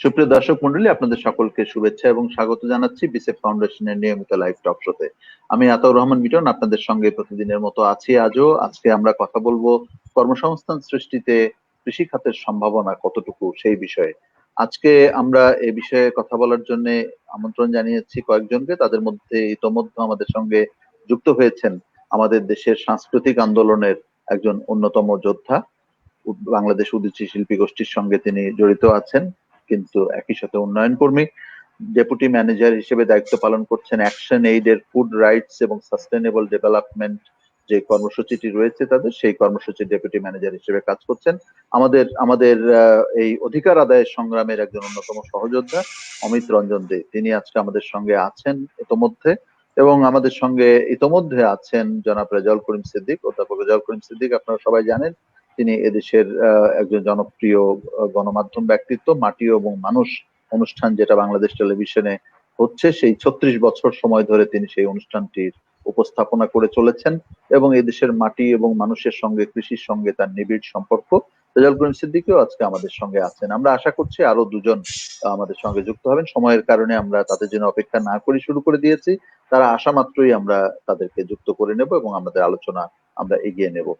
সুপ্রিয় দর্শক মন্ডলী, আপনাদের সকলকে শুভেচ্ছা এবং স্বাগত জানাচ্ছি বিসেফ ফাউন্ডেশনের নিয়মিত লাইভ টক শোতে। আমি আতাউর রহমান মিটন আপনাদের সঙ্গে প্রতিদিনের মতো আছি আজও। আজকে আমরা কথা বলবো কর্মসংস্থান সৃষ্টিতে কৃষি খাতের সম্ভাবনা কতটুকু সেই বিষয়ে। আজকে আমরা এ বিষয়ে কথা বলার জন্য আমন্ত্রণ জানিয়েছি কয়েকজনকে। তাদের মধ্যে ইতোমধ্যে আমাদের সঙ্গে যুক্ত হয়েছেন আমাদের দেশের সাংস্কৃতিক আন্দোলনের একজন অন্যতম যোদ্ধা। বাংলাদেশ উদীচী শিল্পী গোষ্ঠীর সঙ্গে তিনি জড়িত আছেন, কিন্তু একই সাথে উন্নয়ন কর্মী। ডেপুটি ম্যানেজার হিসেবে দায়িত্ব পালন করছেন অ্যাকশন এইড এর ফুড রাইটস এবং সাস্টেনেবল ডেভেলপমেন্ট যে কর্মসূচিটি রয়েছে তাদের, সেই কর্মসূচির ডেপুটি ম্যানেজার হিসেবে কাজ করছেন। আমাদের আমাদের এই অধিকার আদায়ের সংগ্রামের একজন অন্যতম সহযোদ্ধা অমিত রঞ্জন দে, তিনি আজকে আমাদের সঙ্গে আছেন ইতোমধ্যে। এবং আমাদের সঙ্গে ইতোমধ্যে আছেন জনাব রেজাউল করিম সিদ্দিক। অধ্যাপক রেজাউল করিম সিদ্দিক আপনারা সবাই জানেন, তিনি এদেশের একজন জনপ্রিয় গণমাধ্যম ব্যক্তিত্ব। মাটি এবং মানুষ অনুষ্ঠান যেটা বাংলাদেশ টেলিভিশনে হচ্ছে, সেই 36 বছর সময় ধরে তিনি সেই অনুষ্ঠানটির উপস্থাপনা করে চলেছেন এবং এদেশের মাটি এবং মানুষের সঙ্গে, কৃষির সঙ্গে তার নিবিড় সম্পর্ক। রেজাউল করিম সিদ্দিকও আজকে আমাদের সঙ্গে আছেন। আমরা আশা করছি আরো দুজন আমাদের সঙ্গে যুক্ত হবেন। সময়ের কারণে আমরা তাদের জন্য অপেক্ষা না করে শুরু করে দিয়েছি। তারা আসা মাত্রই আমরা তাদেরকে যুক্ত করে নেব এবং আমাদের আলোচনা আমরা এগিয়ে নেব।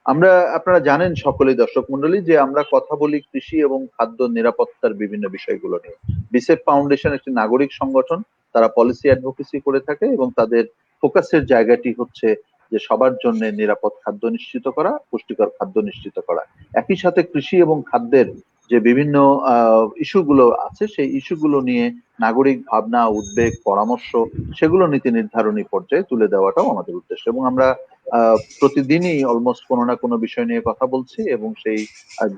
আমরা, আপনারা জানেন সকলেই দর্শক মন্ডলী, যে আমরা কথা বলি কৃষি এবং খাদ্য নিরাপত্তার বিভিন্ন বিষয়গুলো নিয়ে। বিসেফ ফাউন্ডেশন একটি নাগরিক সংগঠন, তারা পলিসি অ্যাডভোকেসি করে থাকে এবং তাদের ফোকাসের জায়গাটি হচ্ছে যে সবার জন্য নিরাপদ খাদ্য নিশ্চিত করা, পুষ্টিকর খাদ্য নিশ্চিত করা। একই সাথে কৃষি এবং খাদ্যের যে বিভিন্ন ইস্যুগুলো আছে, সেই ইস্যুগুলো নিয়ে নাগরিক ভাবনা, উদ্বেগ, পরামর্শ সেগুলো নীতি নির্ধারণী পর্যায়ে তুলে দেওয়াটাও আমাদের উদ্দেশ্য। এবং আমরা প্রতিদিনই অলমোস্ট কোনো না কোনো বিষয় নিয়ে কথা বলছি এবং সেই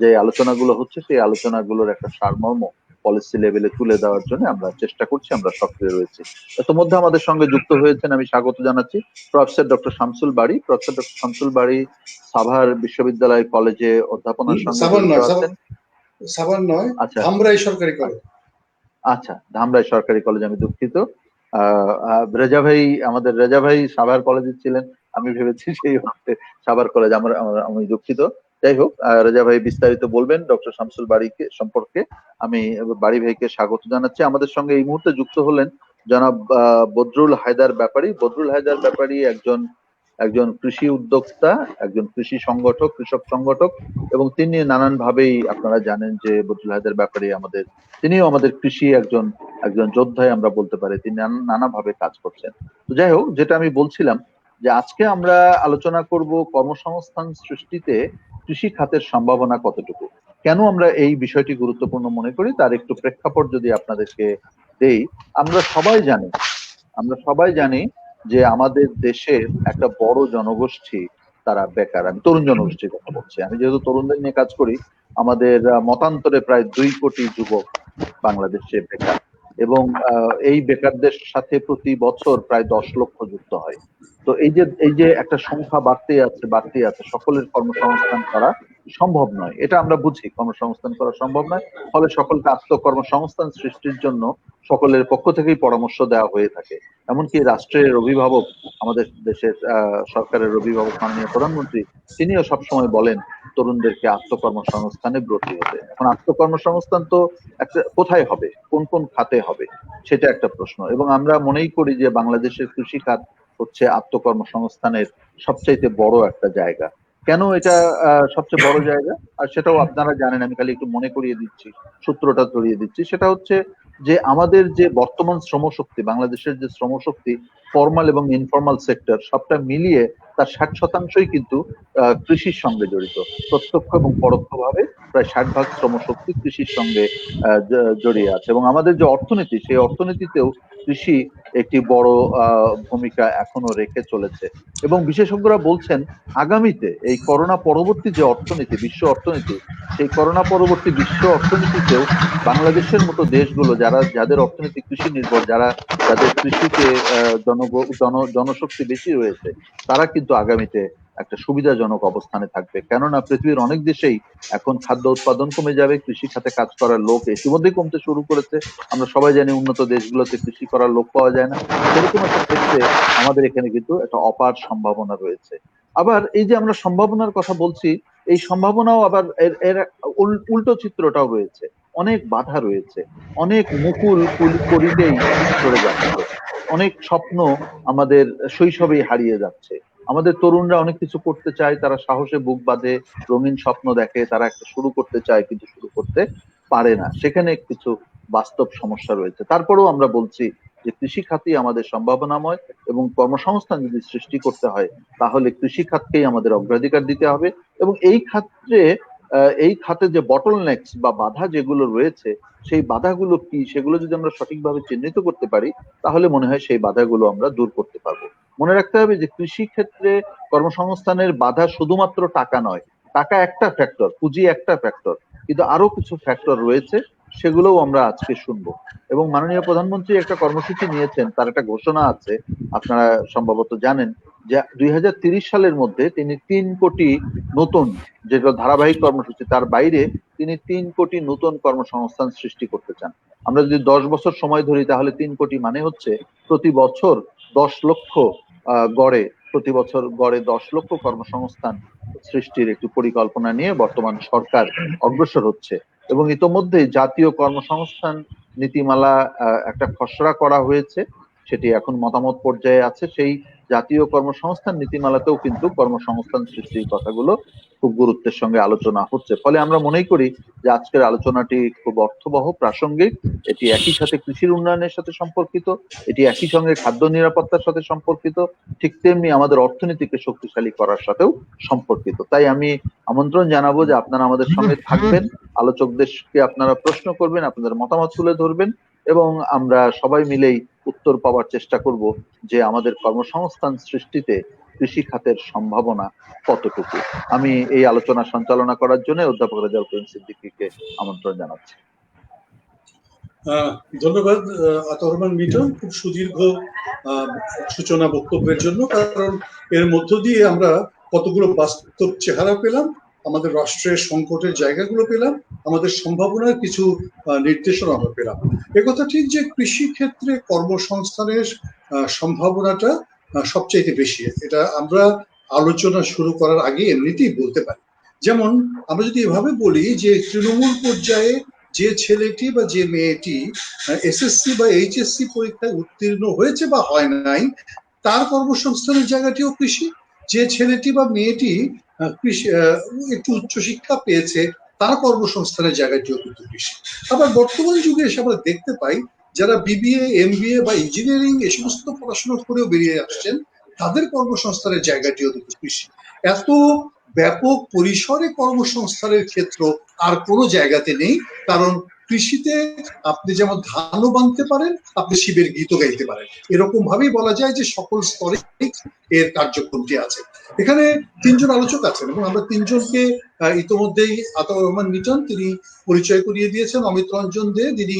যে আলোচনাগুলো হচ্ছে সেই আলোচনাগুলোর একটা সারমর্ম পলিসি লেভেলে তুলে দেওয়ার জন্য আমরা চেষ্টা করছি, আমরা সক্রিয় রয়েছি। ইতিমধ্যে আমাদের সঙ্গে যুক্ত হয়েছেন, আমি স্বাগত জানাচ্ছি প্রফেসর ডক্টর শামসুল বারী। প্রফেসর ডক্টর শামসুল বারী সাভার বিশ্ববিদ্যালয় কলেজে অধ্যাপনার সঙ্গে জড়িত আছেন। সাভার নয়, আচ্ছা, ধামরাই সরকারি কলেজ। আচ্ছা, ধামরাই সরকারি কলেজ, আমি দুঃখিত। রেজা ভাই, আমাদের রেজা ভাই সাভার কলেজে ছিলেন, আমি ভেবেছি সেই অর্থে সাভার কলেজ। আমি দুঃখিত। যাই হোক, রেজা ভাই বিস্তারিত বলবেন ডক্টর শামসুল বারীকে সম্পর্কে। আমি বারী ভাইকে স্বাগত জানাচ্ছি। আমাদের সঙ্গে এই মুহূর্তে যুক্ত হলেন জনাব বদরুল হায়দার ব্যাপারী। বদরুল হায়দার ব্যাপারী একজন একজন কৃষি উদ্যোক্তা, একজন কৃষি সংগঠক, কৃষক সংগঠক, এবং তিনি নানান ভাবেই, আপনারা জানেন যে বদরুল হায়দার ব্যাপারী তিনিও আমাদের কৃষি একজন একজন যোদ্ধাই আমরা বলতে পারি। তিনি নানাভাবে কাজ করছেন। তো যাই হোক, যেটা আমি বলছিলাম, যে আজকে আমরা আলোচনা করব কর্মসংস্থান সৃষ্টিতে কৃষি খাতের সম্ভাবনা কতটুকু। কেন আমরা এই বিষয়টি গুরুত্বপূর্ণ মনে করি তার একটু প্রেক্ষাপট যদি আপনাদেরকে দেই। আমরা সবাই জানি, আমরা সবাই জানি যে আমাদের দেশের একটা বড় জনগোষ্ঠী তারা বেকার। আমি তরুণ জনগোষ্ঠীর কথা বলছি। আমি যেহেতু তরুণদের নিয়ে কাজ করি, আমাদের মতান্তরে প্রায় 2 কোটি যুবক বাংলাদেশে বেকার। এবং এই বেকারদের সাথে প্রতি বছর প্রায় 10 লক্ষ যুক্ত হয়। তো এই যে একটা সংখ্যা বাড়তে আছে, সকলের কর্মসংস্থান করা সম্ভব নয়, এটা আমরা বুঝি। কর্মসংস্থান করা সম্ভব নয়, ফলে সকলকে আত্মকর্মসংস্থান সৃষ্টির জন্য সকলের পক্ষ থেকেই পরামর্শ দেওয়া হয়ে থাকে। এমনকি রাষ্ট্রের অভিভাবক, আমাদের দেশের সরকারের অভিভাবক মাননীয় প্রধানমন্ত্রী, তিনিও সবসময় বলেন তরুণদেরকে আত্মকর্মসংস্থানে ব্রতী হতে। এখন আত্মকর্মসংস্থান তো একটা কোথায় হবে, কোন কোন খাতে হবে, সেটা একটা প্রশ্ন। এবং আমরা মনেই করি যে বাংলাদেশের কৃষি খাত হচ্ছে আত্মকর্মসংস্থানের সবচাইতে বড় একটা জায়গা। কেন এটা সবচেয়ে বড় জায়গা, আর সেটাও আপনারা জানেন, আমি খালি একটু মনে করিয়ে দিচ্ছি, সূত্রটা ধরিয়ে দিচ্ছি। সেটা হচ্ছে যে আমাদের যে বর্তমান শ্রমশক্তি, বাংলাদেশের যে শ্রমশক্তি, ফর্মাল এবং ইনফর্মাল সেক্টর সবটা মিলিয়ে তার 60% কিন্তু কৃষির সঙ্গে জড়িত। প্রত্যক্ষ এবং পরোক্ষভাবে প্রায় 60% শ্রমশক্তি কৃষির সঙ্গে জড়িয়ে আছে। এবং আমাদের যে অর্থনীতি, সেই অর্থনীতিতেও কৃষি একটি বড় ভূমিকা এখনো রেখে চলেছে। এবং বিশেষজ্ঞরা বলছেন আগামীতে এই করোনা পরবর্তী যে অর্থনীতি, বিশ্ব অর্থনীতি, সেই করোনা পরবর্তী বিশ্ব অর্থনীতিতেও বাংলাদেশের মতো দেশগুলো, যাদের অর্থনীতি কৃষি নির্ভর, যাদের কৃষিতে জনশক্তি বেশি রয়েছে, তারা কিন্তু আগামীতে একটা সুবিধাজনক অবস্থানে থাকবে। কেননা পৃথিবীর অনেক দেশেই এখন খাদ্য উৎপাদন কমে যাবে, কৃষি খাতে কাজ করার লোক ইতিমধ্যেই কমতে শুরু করেছে। আমরা সবাই জানি উন্নত দেশগুলোতে কৃষি করার লোক পাওয়া যায় না। সেরকম একটা ক্ষেত্রে আমাদের এখানে কিন্তু একটা অপার সম্ভাবনা রয়েছে। আবার এই যে আমরা সম্ভাবনার কথা বলছি, এই সম্ভাবনাও আবার এর উল্টো চিত্রটাও রয়েছে। অনেক বাধা রয়েছে, অনেক মুকুল করিতেই চলে যাচ্ছে, অনেক স্বপ্ন আমাদের শৈশবেই হারিয়ে যাচ্ছে। আমাদের তরুণরা অনেক কিছু করতে চায়, তারা সাহসে বুক বাঁধে, রঙিন স্বপ্ন দেখে, তারা একটা শুরু করতে চায় কিন্তু শুরু করতে পারে না। সেখানে কিছু বাস্তব সমস্যা রয়েছে। তারপরেও আমরা বলছি যে কৃষি খাতই আমাদের সম্ভাবনাময়, এবং কর্মসংস্থান যদি সৃষ্টি করতে হয় তাহলে কৃষি খাতকেই আমাদের অগ্রাধিকার দিতে হবে। এবং এই খাতে যে বটলনেকস বা বাধা যেগুলো রয়েছে, সেই বাধাগুলো কি সেগুলো যদি আমরা সঠিকভাবে চিহ্নিত করতে পারি তাহলে মনে হয় সেই বাধাগুলো আমরা দূর করতে পারবো। মনে রাখতে হবে যে কৃষি ক্ষেত্রে কর্মসংস্থানের বাধা শুধুমাত্র টাকা নয়। টাকা একটা ফ্যাক্টর, পুঁজি একটা ফ্যাক্টর, কিন্তু আরো কিছু ফ্যাক্টর রয়েছে, সেগুলোও আমরা আজকে শুনবো। এবং মাননীয় প্রধানমন্ত্রী একটা কর্মসূচি নিয়েছেন, তার একটা ঘোষণা আছে, আপনারা সম্ভবত জানেন যে 2030 সালের মধ্যে তিনি 3 কোটি নতুন, যেটা ধারাবাহিক কর্মসূচি তার বাইরে, তিনি 3 কোটি নতুন কর্মসংস্থান সৃষ্টি করতে চান। আমরা যদি 10 বছর সময় ধরি তাহলে 3 কোটি মানে হচ্ছে প্রতি বছর 10 লক্ষ, গড়ে প্রতি বছর গড়ে 10 লক্ষ কর্মসংস্থান সৃষ্টির একটি পরিকল্পনা নিয়ে বর্তমান সরকার অগ্রসর হচ্ছে। এবং ইতোমধ্যে জাতীয় কর্মসংস্থান নীতিমালা একটা খসড়া করা হয়েছে, সেটি এখন মতামত পর্যায়ে আছে। সেই জাতীয় কর্মসংস্থান নীতিমালাতেও কিন্তু কর্মসংস্থান সৃষ্টির কথাগুলো খুব গুরুত্বের সঙ্গে আলোচনা হচ্ছে। ফলে আমরা মনে করি যে আজকের আলোচনাটি খুব অর্থবহ, প্রাসঙ্গিক। এটি একই সাথে কৃষির উন্নয়নের সাথে সম্পর্কিত, এটি একই সঙ্গে খাদ্য নিরাপত্তার সাথে সম্পর্কিত, ঠিক তেমনি আমাদের অর্থনীতিকে শক্তিশালী করার সাথেও সম্পর্কিত। তাই আমি আমন্ত্রণ জানাবো যে আপনারা আমাদের সঙ্গে থাকবেন, আলোচকদেরকে আপনারা প্রশ্ন করবেন, আপনাদের মতামত তুলে ধরবেন, এবং আমরা সবাই মিলেই উত্তর পাওয়ার চেষ্টা করব যে আমাদের কর্মসংস্থান সৃষ্টিতে কৃষি খাতের সম্ভাবনা কতটুকু। আমি এই আলোচনা সঞ্চালনা করার জন্য অধ্যাপক রেজাউল করিম সিদ্দিকীকে আমন্ত্রণ জানাচ্ছি। ধন্যবাদ আতাউর রহমান মিটন, খুব সুদীর্ঘ সূচনা বক্তব্যের জন্য। কারণ এর মধ্য দিয়ে আমরা কতগুলো বাস্তব চেহারা পেলাম, আমাদের রাষ্ট্রের সংকটের জায়গাগুলো পেলাম, আমাদের সম্ভাবনার কিছু নির্দেশনা আমরা পেলাম। একথা ঠিক যে কৃষি ক্ষেত্রে কর্মসংস্থানের সম্ভাবনাটা সবচাইতে বেশি। এটা আমরা আলোচনা শুরু করার আগে এমনিতেই বলতে পারি। যেমন আমরা যদি এভাবে বলি যে তৃণমূল পর্যায়ে যে ছেলেটি বা যে মেয়েটি এসএসসি বা এইচএসসি পরীক্ষায় উত্তীর্ণ হয়েছে বা হয় নাই, তার কর্মসংস্থানের জায়গাটিও কৃষি। যে ছেলেটি বা মেয়েটি কৃষি একটু উচ্চশিক্ষা পেয়েছে, তার কর্মসংস্থানের জায়গাটিও কিন্তু কৃষি। আবার বর্তমান যুগে এসে আমরা দেখতে পাই যারা বিবিএ, এমবিএ বা ইঞ্জিনিয়ারিং এ সমস্ত পড়াশোনা করেও বেরিয়ে আসছেন, তাদের কর্মসংস্থানের জায়গাটিও কিন্তু কৃষি। এত ব্যাপক পরিসরে কর্মসংস্থানের ক্ষেত্র আর কোনো জায়গাতে নেই। কারণ কৃষিতে আপনি যেমন ধানও বাঁধতে পারেন, আপনি শিবের গীতও গাইতে পারেন। এরকম ভাবেই বলা যায় যে সকল স্তরে এর কার্যক্রমটি আছে। এখানে তিনজন আলোচক আছেন এবং আমরা তিনজনকে ইতিমধ্যেই আতাউর রহমান মিটন তিনি পরিচয় করিয়ে দিয়েছেন। অমিত রঞ্জন দে, যিনি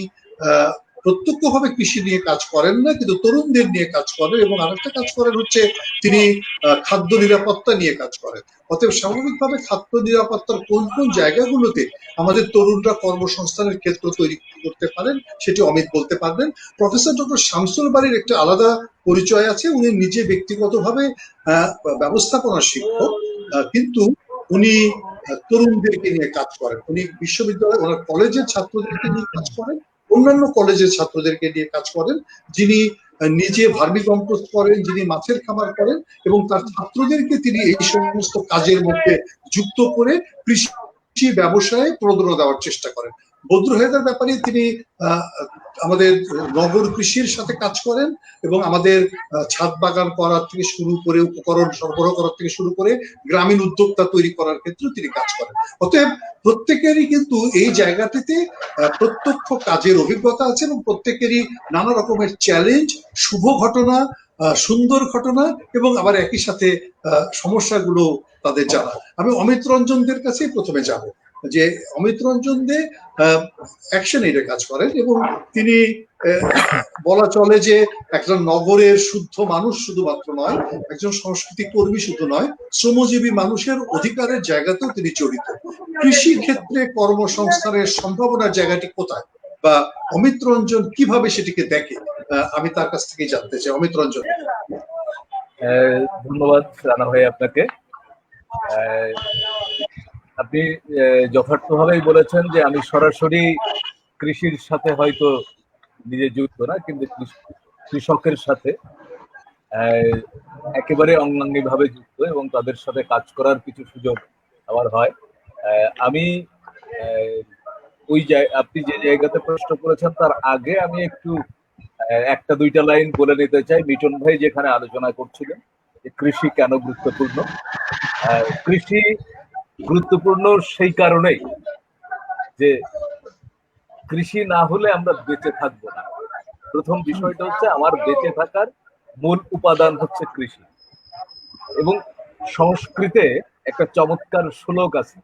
প্রত্যক্ষভাবে কৃষি নিয়ে কাজ করেন না কিন্তু তরুণদের নিয়ে কাজ করেন, এবং আরেকটা কাজ করেন হচ্ছে তিনি খাদ্য নিরাপত্তা নিয়ে কাজ করেন। অতএব স্বাভাবিকভাবে খাদ্য নিরাপত্তার কোন কোন জায়গাগুলোতে আমাদের তরুণরা কর্মসংস্থানের ক্ষেত্র তৈরি করতে পারেন সেটি অমিত বলতে পারবেন। প্রফেসর ডক্টর শামসুল বারীর একটা আলাদা পরিচয় আছে। উনি নিজে ব্যক্তিগতভাবে ব্যবস্থাপনা শিক্ষক, কিন্তু উনি তরুণদেরকে নিয়ে কাজ করেন। উনি বিশ্ববিদ্যালয়, ওনার কলেজের ছাত্রদেরকে নিয়ে কাজ করেন, অন্যান্য কলেজের ছাত্রদেরকে নিয়ে কাজ করেন। যিনি নিজে ভার্মি কম্পোস্ট করেন, যিনি মাছের খামার করেন, এবং তার ছাত্রদেরকে তিনি এই সমস্ত কাজের মধ্যে যুক্ত করে কৃষি ব্যবসায় প্রণোদনা দেওয়ার চেষ্টা করেন। বদরু হেদার ব্যাপারে তিনি আমাদের নগর কৃষির সাথে কাজ করেন এবং আমাদের ছাদ বাগান করার থেকে শুরু করে উপকরণ সরবরাহ করার থেকে শুরু করে গ্রামীণ উদ্যোক্তা তৈরি করার ক্ষেত্রে তিনি কাজ করেন। অতএব প্রত্যেকেরই কিন্তু এই জায়গাটিতে প্রত্যক্ষ কাজের অভিজ্ঞতা আছে এবং প্রত্যেকেরই নানা রকমের চ্যালেঞ্জ, শুভ ঘটনা, সুন্দর ঘটনা এবং আবার একই সাথে সমস্যাগুলো তাদের জানা। আমি অমিত রঞ্জনদের কাছেই প্রথমে যাব, যে অমিত রঞ্জন দে অ্যাকশন এইডে কাজ করেন এবং তিনি বলা চলে যে একজন নগরের শুদ্ধ মানুষ শুধুমাত্র নয়, একজন সংস্কৃতি কর্মী শুধু নয়, শ্রমজীবী মানুষের অধিকারের জায়গাতেও তিনি জড়িত। কৃষি ক্ষেত্রে কর্মসংস্থানের সম্ভাবনার জায়গাটি কোথায় বা অমিত রঞ্জন কিভাবে সেটিকে দেখে, আমি তার কাছ থেকে জানতে চাই। অমিত রঞ্জন। ধন্যবাদ রানা ভাই আপনাকে। আপনি যথার্থভাবেই বলেছেন যে আমি সরাসরি কৃষির সাথে হয়তো নিজে যুক্ত না, কিন্তু কৃষকের সাথে আহ, একেবারে অঙ্গাঙ্গি ভাবে যুক্ত এবং তাদের সাথে কাজ করার কিছু সুযোগ আমার হয়। আমি আহ, আপনি যে জায়গাতে প্রশ্ন করেছেন তার আগে আমি একটু একটা দুইটা লাইন বলে নিতে চাই। মিটন ভাই যেখানে আলোচনা করছিলেন যে কৃষি কেন গুরুত্বপূর্ণ, কৃষি গুরুত্বপূর্ণ সেই কারণেই যে কৃষি না হলে আমরা বেঁচে থাকবো না। প্রথম বিষয়টা হচ্ছে আমার বেঁচে থাকার মূল উপাদান হচ্ছে কৃষি। এবং সংস্কৃতে একটা চমৎকার শ্লোক আছে,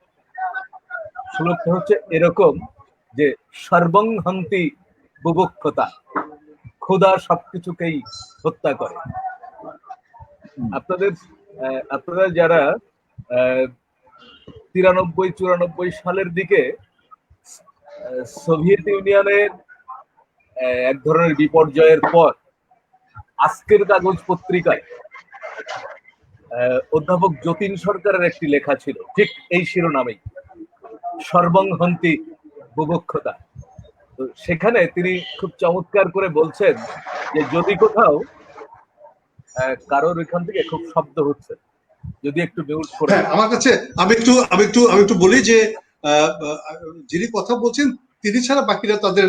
শ্লোকটা হচ্ছে এরকম যে সর্বং হন্তি বুভুক্ষতা, ক্ষুধা সবকিছুকেই হত্যা করে। আপনারা যারা 93-94 সালের দিকে সোভিয়েত ইউনিয়নের এক ধরনের বিপর্যয়ের পর আজকের কাগজ পত্রিকায় অধ্যাপক যতীন সরকারের একটি লেখা ছিল ঠিক এই শিরোনামেই, সর্বং হন্তি বুভুক্ষতা। তো সেখানে তিনি খুব চমৎকার করে বলছেন যে যদি কোথাও কারোর এখান থেকে খুব শব্দ হচ্ছে, যদি একটু মিউট করে। হ্যাঁ, আমার কাছে আমি একটু বলি যে যিনি কথা বলছেন তিনি ছাড়া বাকিরা তাদের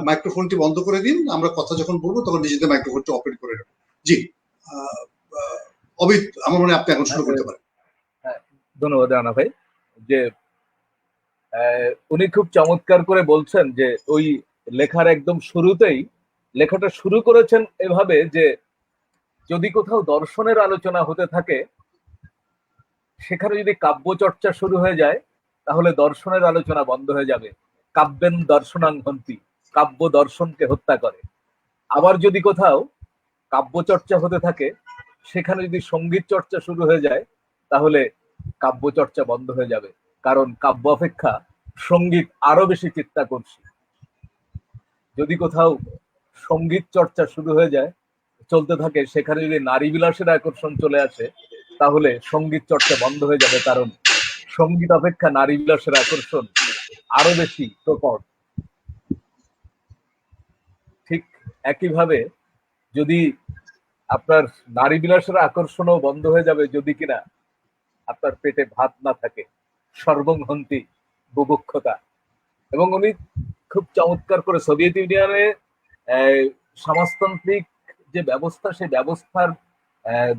মাইক্রোফোনটি বন্ধ করে দিন। আমরা কথা যখন বলবো তখন নিজেদের মাইক্রোফোনটি ওপেন করে নেব। জি, অমিত, আমার মনে হয় আপনি এখন শুরু করতে পারেন। ধন্যবাদ রানা ভাই। যে উনি খুব চমৎকার করে বলছেন যে ওই লেখার একদম শুরুতেই লেখাটা শুরু করেছেন এভাবে যে যদি কোথাও দর্শনের আলোচনা হতে থাকে সেখানে যদি কাব্য চর্চা শুরু হয়ে যায় তাহলে দর্শনের আলোচনা বন্ধ হয়ে যাবে। কাব্যেন দর্শনাং হন্তি, কাব্য দর্শনকে হত্যা করে। আবার যদি কোথাও কাব্য চর্চা হতে থাকে সেখানে যদি সঙ্গীত চর্চা শুরু হয়ে যায় তাহলে কাব্য চর্চা বন্ধ হয়ে যাবে, কারণ কাব্য অপেক্ষা সঙ্গীত আরো বেশি চিত্তাকর্ষী। যদি কোথাও সঙ্গীত চর্চা শুরু হয়ে যায় চলতে থাকে সেখানে যদি নারী বিলাসের আকর্ষণ চলে আসে তাহলে সঙ্গীত চর্চা বন্ধ হয়ে যাবে, কারণ সঙ্গীত অপেক্ষা নারী বিলাসের আকর্ষণ আরো বেশি প্রকট। ঠিক একইভাবে যদি আপনার নারী বিলাসের আকর্ষণও বন্ধ হয়ে যাবে যদি কিনা আপনার পেটে ভাত না থাকে, সর্বং হন্তি বুভুক্ষতা। এবং উনি খুব চমৎকার করে সোভিয়েত ইউনিয়নে সমাজতান্ত্রিক যে ব্যবস্থা সেই ব্যবস্থার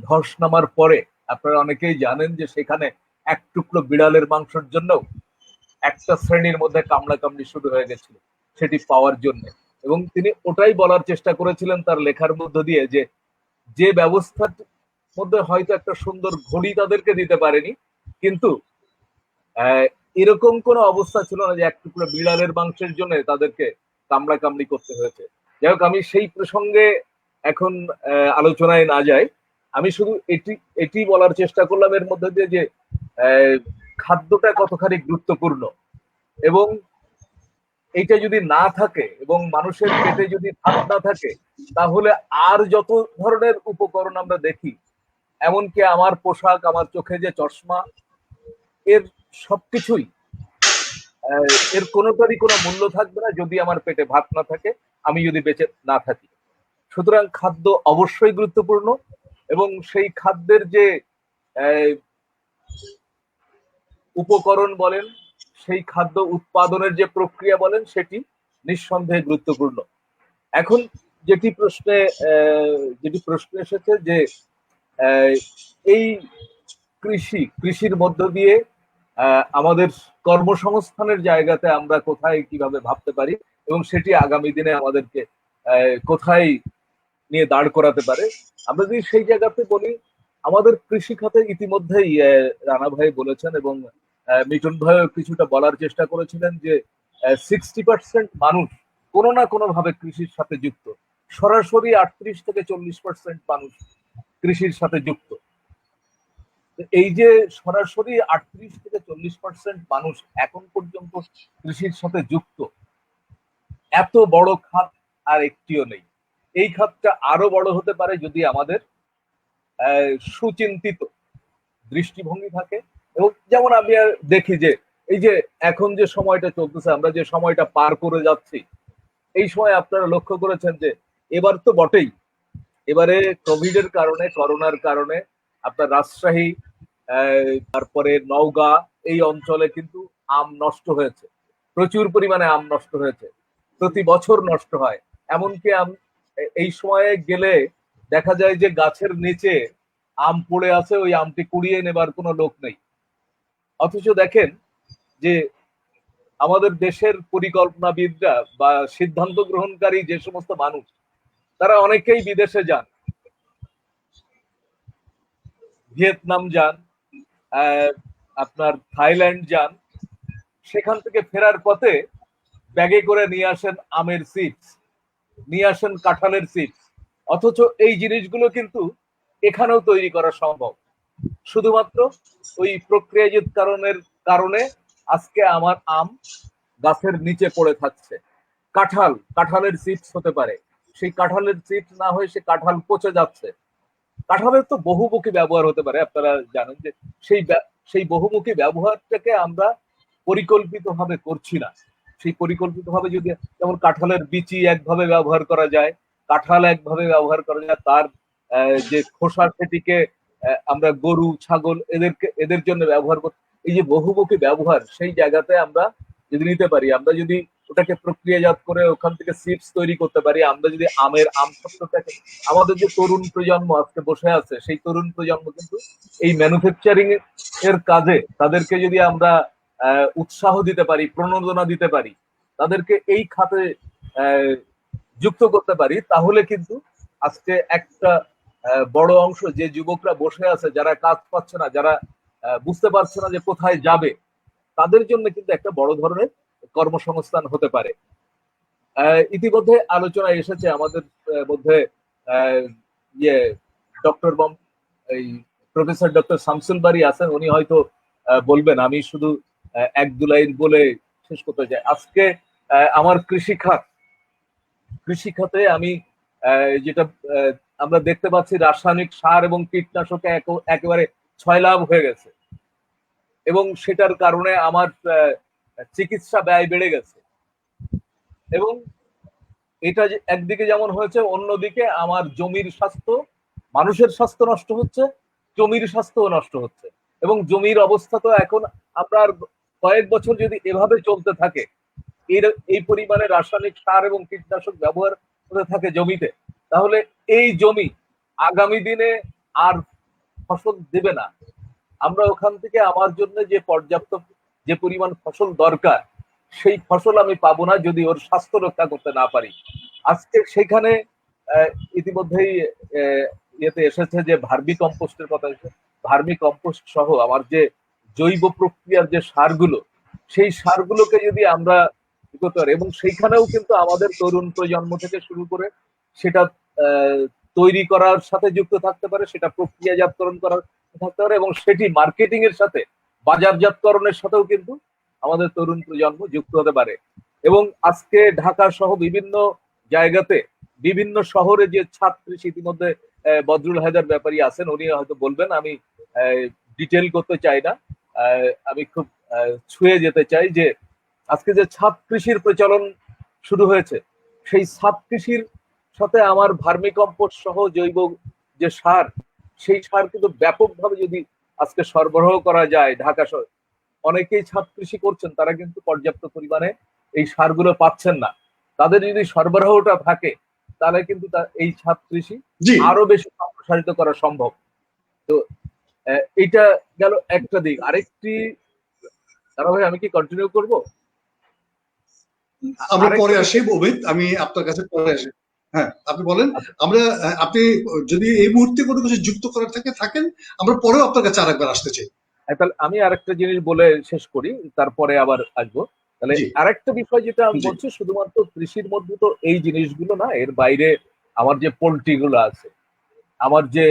ধস নামার পরে আপনারা অনেকেই জানেন যে সেখানে এক টুকরো বিড়ালের মাংসের জন্য একটা শ্রেণীর মধ্যে কামড়াকামড়ি শুরু হয়ে গেছিল সেটি পাওয়ার জন্য। এবং তিনি ওটাই বলার চেষ্টা করেছিলেন তার লেখার মধ্য দিয়ে যে যে ব্যবস্থার মধ্যে হয়তো একটা সুন্দর ঘড়ি তাদেরকে দিতে পারেনি, কিন্তু এরকম কোন অবস্থা ছিল না যে এক টুকরো বিড়ালের মাংসের জন্য তাদেরকে কামড়া কামড়ি করতে হয়েছে। যাই হোক, আমি সেই প্রসঙ্গে এখন আলোচনায় না যাই। আমি শুধু এটি বলার চেষ্টা করলাম এর মধ্যে দিয়ে যে খাদ্যটা কতখানি গুরুত্বপূর্ণ, এবং এইটা যদি না থাকে এবং মানুষের পেটে যদি ভাত না থাকে তাহলে আর যত ধরনের উপকরণ আমরা দেখি, এমনকি আমার পোশাক, আমার চোখে যে চশমা, এর সবকিছুই এর কোনোটারই কোনো মূল্য থাকবে না যদি আমার পেটে ভাত না থাকে, আমি যদি বেঁচে না থাকি। সুতরাং খাদ্য অবশ্যই গুরুত্বপূর্ণ, এবং সেই খাদ্যের যে উপকরণ বলেন, সেই খাদ্য উৎপাদনের যে প্রক্রিয়া বলেন, সেটি নিঃসন্দেহে গুরুত্বপূর্ণ। এখন যেটি প্রশ্ন এসেছে যে এই কৃষির মধ্য দিয়ে আমাদের কর্মসংস্থানের জায়গাতে আমরা কোথায় কিভাবে ভাবতে পারি এবং সেটি আগামী দিনে আমাদেরকে কোথায় নিয়ে দাঁড় করাতে পারে। আমরা যদি সেই জায়গাতে বলি, আমাদের কৃষি খাতে ইতিমধ্যেই রানা ভাই বলেছেন এবং মিটন ভাইও কিছুটা বলার চেষ্টা করেছিলেন যে 60% মানুষ কোনো না কোনো ভাবে কৃষির সাথে যুক্ত। সরাসরি 38-40% মানুষ কৃষির সাথে যুক্ত। এই যে সরাসরি 38-40% মানুষ এখন পর্যন্ত কৃষির সাথে যুক্ত, এত বড় খাত আর একটিও নেই। এই খাতটা আরো বড় হতে পারে যদি আমাদের সুচিন্তিত দৃষ্টিভঙ্গি থাকে এবং যেমন আমি আর দেখি যে এই যে এখন যে সময়টা চলতেছে, আমরা যে সময়টা পার করে যাচ্ছি, এই সময় আপনারা লক্ষ্য করেছেন যে এবার তো বটেই, এবারে কোভিড এর কারণে, করোনার কারণে আপনার রাজশাহী, তারপরে নওগাঁ, এই অঞ্চলে কিন্তু আম নষ্ট হয়েছে, প্রচুর পরিমাণে আম নষ্ট হয়েছে, প্রতি বছর নষ্ট হয়। এমনকি এই সময়ে গেলে দেখা যায় যে গাছের নিচে আম পড়ে আছে, ওই আমটি কুড়িয়ে নেবার কোনো লোক নেই। অথচ দেখেন যে আমাদের দেশের পরিকল্পনাবিদরা বা সিদ্ধান্ত গ্রহণকারী যে সমস্ত মানুষ, তারা অনেকেই বিদেশে যান, ভিয়েতনাম যান, আপনার থাইল্যান্ড যান, সেখান থেকে ফেরার পথে ব্যাগে করে নিয়ে আসেন আমের চিপস, নিয়ে আসেন কাঁঠালের চিপস। অথচ এই জিনিসগুলো কিন্তু এখানেও তৈরি করা সম্ভব, শুধুমাত্র ওই প্রক্রিয়াজাতকরণের কারণে আজকে আমার আম গাছের নিচে পড়ে থাকছে। কাঁঠালের চিপস হতে পারে, সেই কাঁঠালের চিপস না হয়ে সে কাঁঠাল পচে যাচ্ছে। কাঁঠালের তো বহুমুখী ব্যবহার হতে পারে, আপনারা জানেন যে সেই বহুমুখী ব্যবহারটাকে আমরা পরিকল্পিতভাবে করছি না। সেই পরিকল্পিতভাবে যদি, যেমন কাঁঠালের বিচি একভাবে ব্যবহার করা যায়, কাঁঠাল একভাবে ব্যবহার করা যায়, তার যে খোসা, সেটিকে আমরা গরু, ছাগল, এদের জন্য ব্যবহার করতে, এই যে বহুমুখী ব্যবহার, সেই জায়গাতে আমরা যদি নিতে পারি, আমরা যদি ওটাকে প্রক্রিয়াজাত করে ওখান থেকে চিপস তৈরি করতে পারি, আমরা যদি আম সত্যটাকে, আমাদের যে তরুণ প্রজন্ম আজকে বসে আছে, সেই তরুণ প্রজন্ম কিন্তু এই ম্যানুফ্যাকচারিং এর কাজে তাদেরকে যদি আমরা উৎসাহ দিতে পারি, প্রণোদনা দিতে পারি, তাদেরকে এই খাতে যুক্ত করতে পারি, তাহলে কিন্তু আজকে একটা বড় অংশ যে যুবকরা বসে আছে, যারা কাজ পাচ্ছে না, যারা বুঝতে পারছে না যে কোথায় যাবে, তাদের জন্য কিন্তু একটা বড় ধরনের কর্মসংস্থান হতে পারে। ইতিমধ্যে আলোচনা এসেছে আমাদের মধ্যে ইয়ে ডক্টর এই প্রফেসর ডক্টর শামসুল বারী আছেন, উনি হয়তো বলবেন, আমি শুধু এক দু লাইন বলে শেষ করতে চাই। আজকে আমার কৃষিখাতে আমি যেটা আমরা দেখতে পাচ্ছি, রাসায়নিক সার এবং কীটনাশকে একেবারে ছয়লাভ হয়ে গেছে, এবং সেটার কারণে আমার চিকিৎসা ব্যয় বেড়ে গেছে। এবং এটা একদিকে যেমন হয়েছে, অন্যদিকে আমার জমির স্বাস্থ্য, মানুষের স্বাস্থ্য নষ্ট হচ্ছে, জমির স্বাস্থ্যও নষ্ট হচ্ছে। এবং জমির অবস্থা তো এখন, আপনার কয়েক বছর যদি এভাবে চলতে থাকে, এই পরিমাণে রাসায়নিক সার এবং কীটনাশক ব্যবহার হতে থাকে জমিতে, তাহলে এই জমি আগামী দিনে আর ফসল দেবে না। আমরা ওখান থেকে আমার জন্য যে পর্যাপ্ত, যে পরিমাণ ফসল দরকার, সেই ফসল আমি পাবো না যদি ওর স্বাস্থ্য রক্ষা করতে না পারি। আজকে সেখানে ইতিমধ্যেই ইয়েতে এসেছে যে ভার্মি কম্পোস্টের কথা এসেছে। ভার্মি কম্পোস্ট সহ আমার যে জৈব প্রক্রিয়ার যে সারগুলো, সেই সারগুলোকে যদি আমরা করতে পারি, এবং সেইখানেও কিন্তু আমাদের তরুণ প্রজন্ম থেকে শুরু করে সেটা তৈরি করার সাথে যুক্ত থাকতে পারে, সেটা প্রক্রিয়াজাতকরণ করার থাকতে পারে, এবং সেটি মার্কেটিং এর সাথে, বাজারজাতকরণের সাথেও কিন্তু আমাদের তরুণ প্রজন্ম যুক্ত হতে পারে। এবং আজকে ঢাকা সহ বিভিন্ন জায়গাতে, বিভিন্ন শহরে যে ছাদ কৃষি, ইতিমধ্যে বদরুল হায়দার ব্যাপারী আছেন, উনি হয়তো বলবেন, আমি ডিটেল করতে চাই না, আমি খুব ছুঁয়ে যেতে চাই যে আজকে যে ছাদ কৃষির প্রচলন শুরু হয়েছে, সেই ছাদ কৃষির সাথে আমার ভার্মি কম্পোস্ট সহ জৈব যে সার, সেই সার কিন্তু ব্যাপকভাবে যদি আজকে সরবরাহ করা যায়, ঢাকা শহর অনেকেই ছাদ কৃষি করছেন, তারা কিন্তু পর্যাপ্ত পরিমাণে এই সারগুলো পাচ্ছেন না। তাদের যদি সরবরাহটা থাকে, তাহলে কিন্তু এই ছাদ কৃষি আরো বেশি সম্প্রসারিত করা সম্ভব। তো এইটা গেল একটা দিক। আরেকটি, দাদা ভাই, আমি কি কন্টিনিউ করব? আমরা পরে আসি অমিত, আমি আপনার কাছে পরে আসি। হ্যাঁ, আপনি বলেন। আমরা, আপনি যদি এই মুহূর্তে কোনো কিছু যুক্ত করার থাকেন, আমরা পরেও আপনার কাছে আরেকবার আসতে চাই। তাহলে আমি আরেকটা জিনিস বলে শেষ করি, তারপরে আবার আসবো। তাহলে আরেকটা বিষয় যেটা আমি বলছি, শুধুমাত্র কৃষির মধ্যে তো এই জিনিসগুলো না, এর বাইরে আমার যে পোল্ট্রি গুলো আছে, আমার যে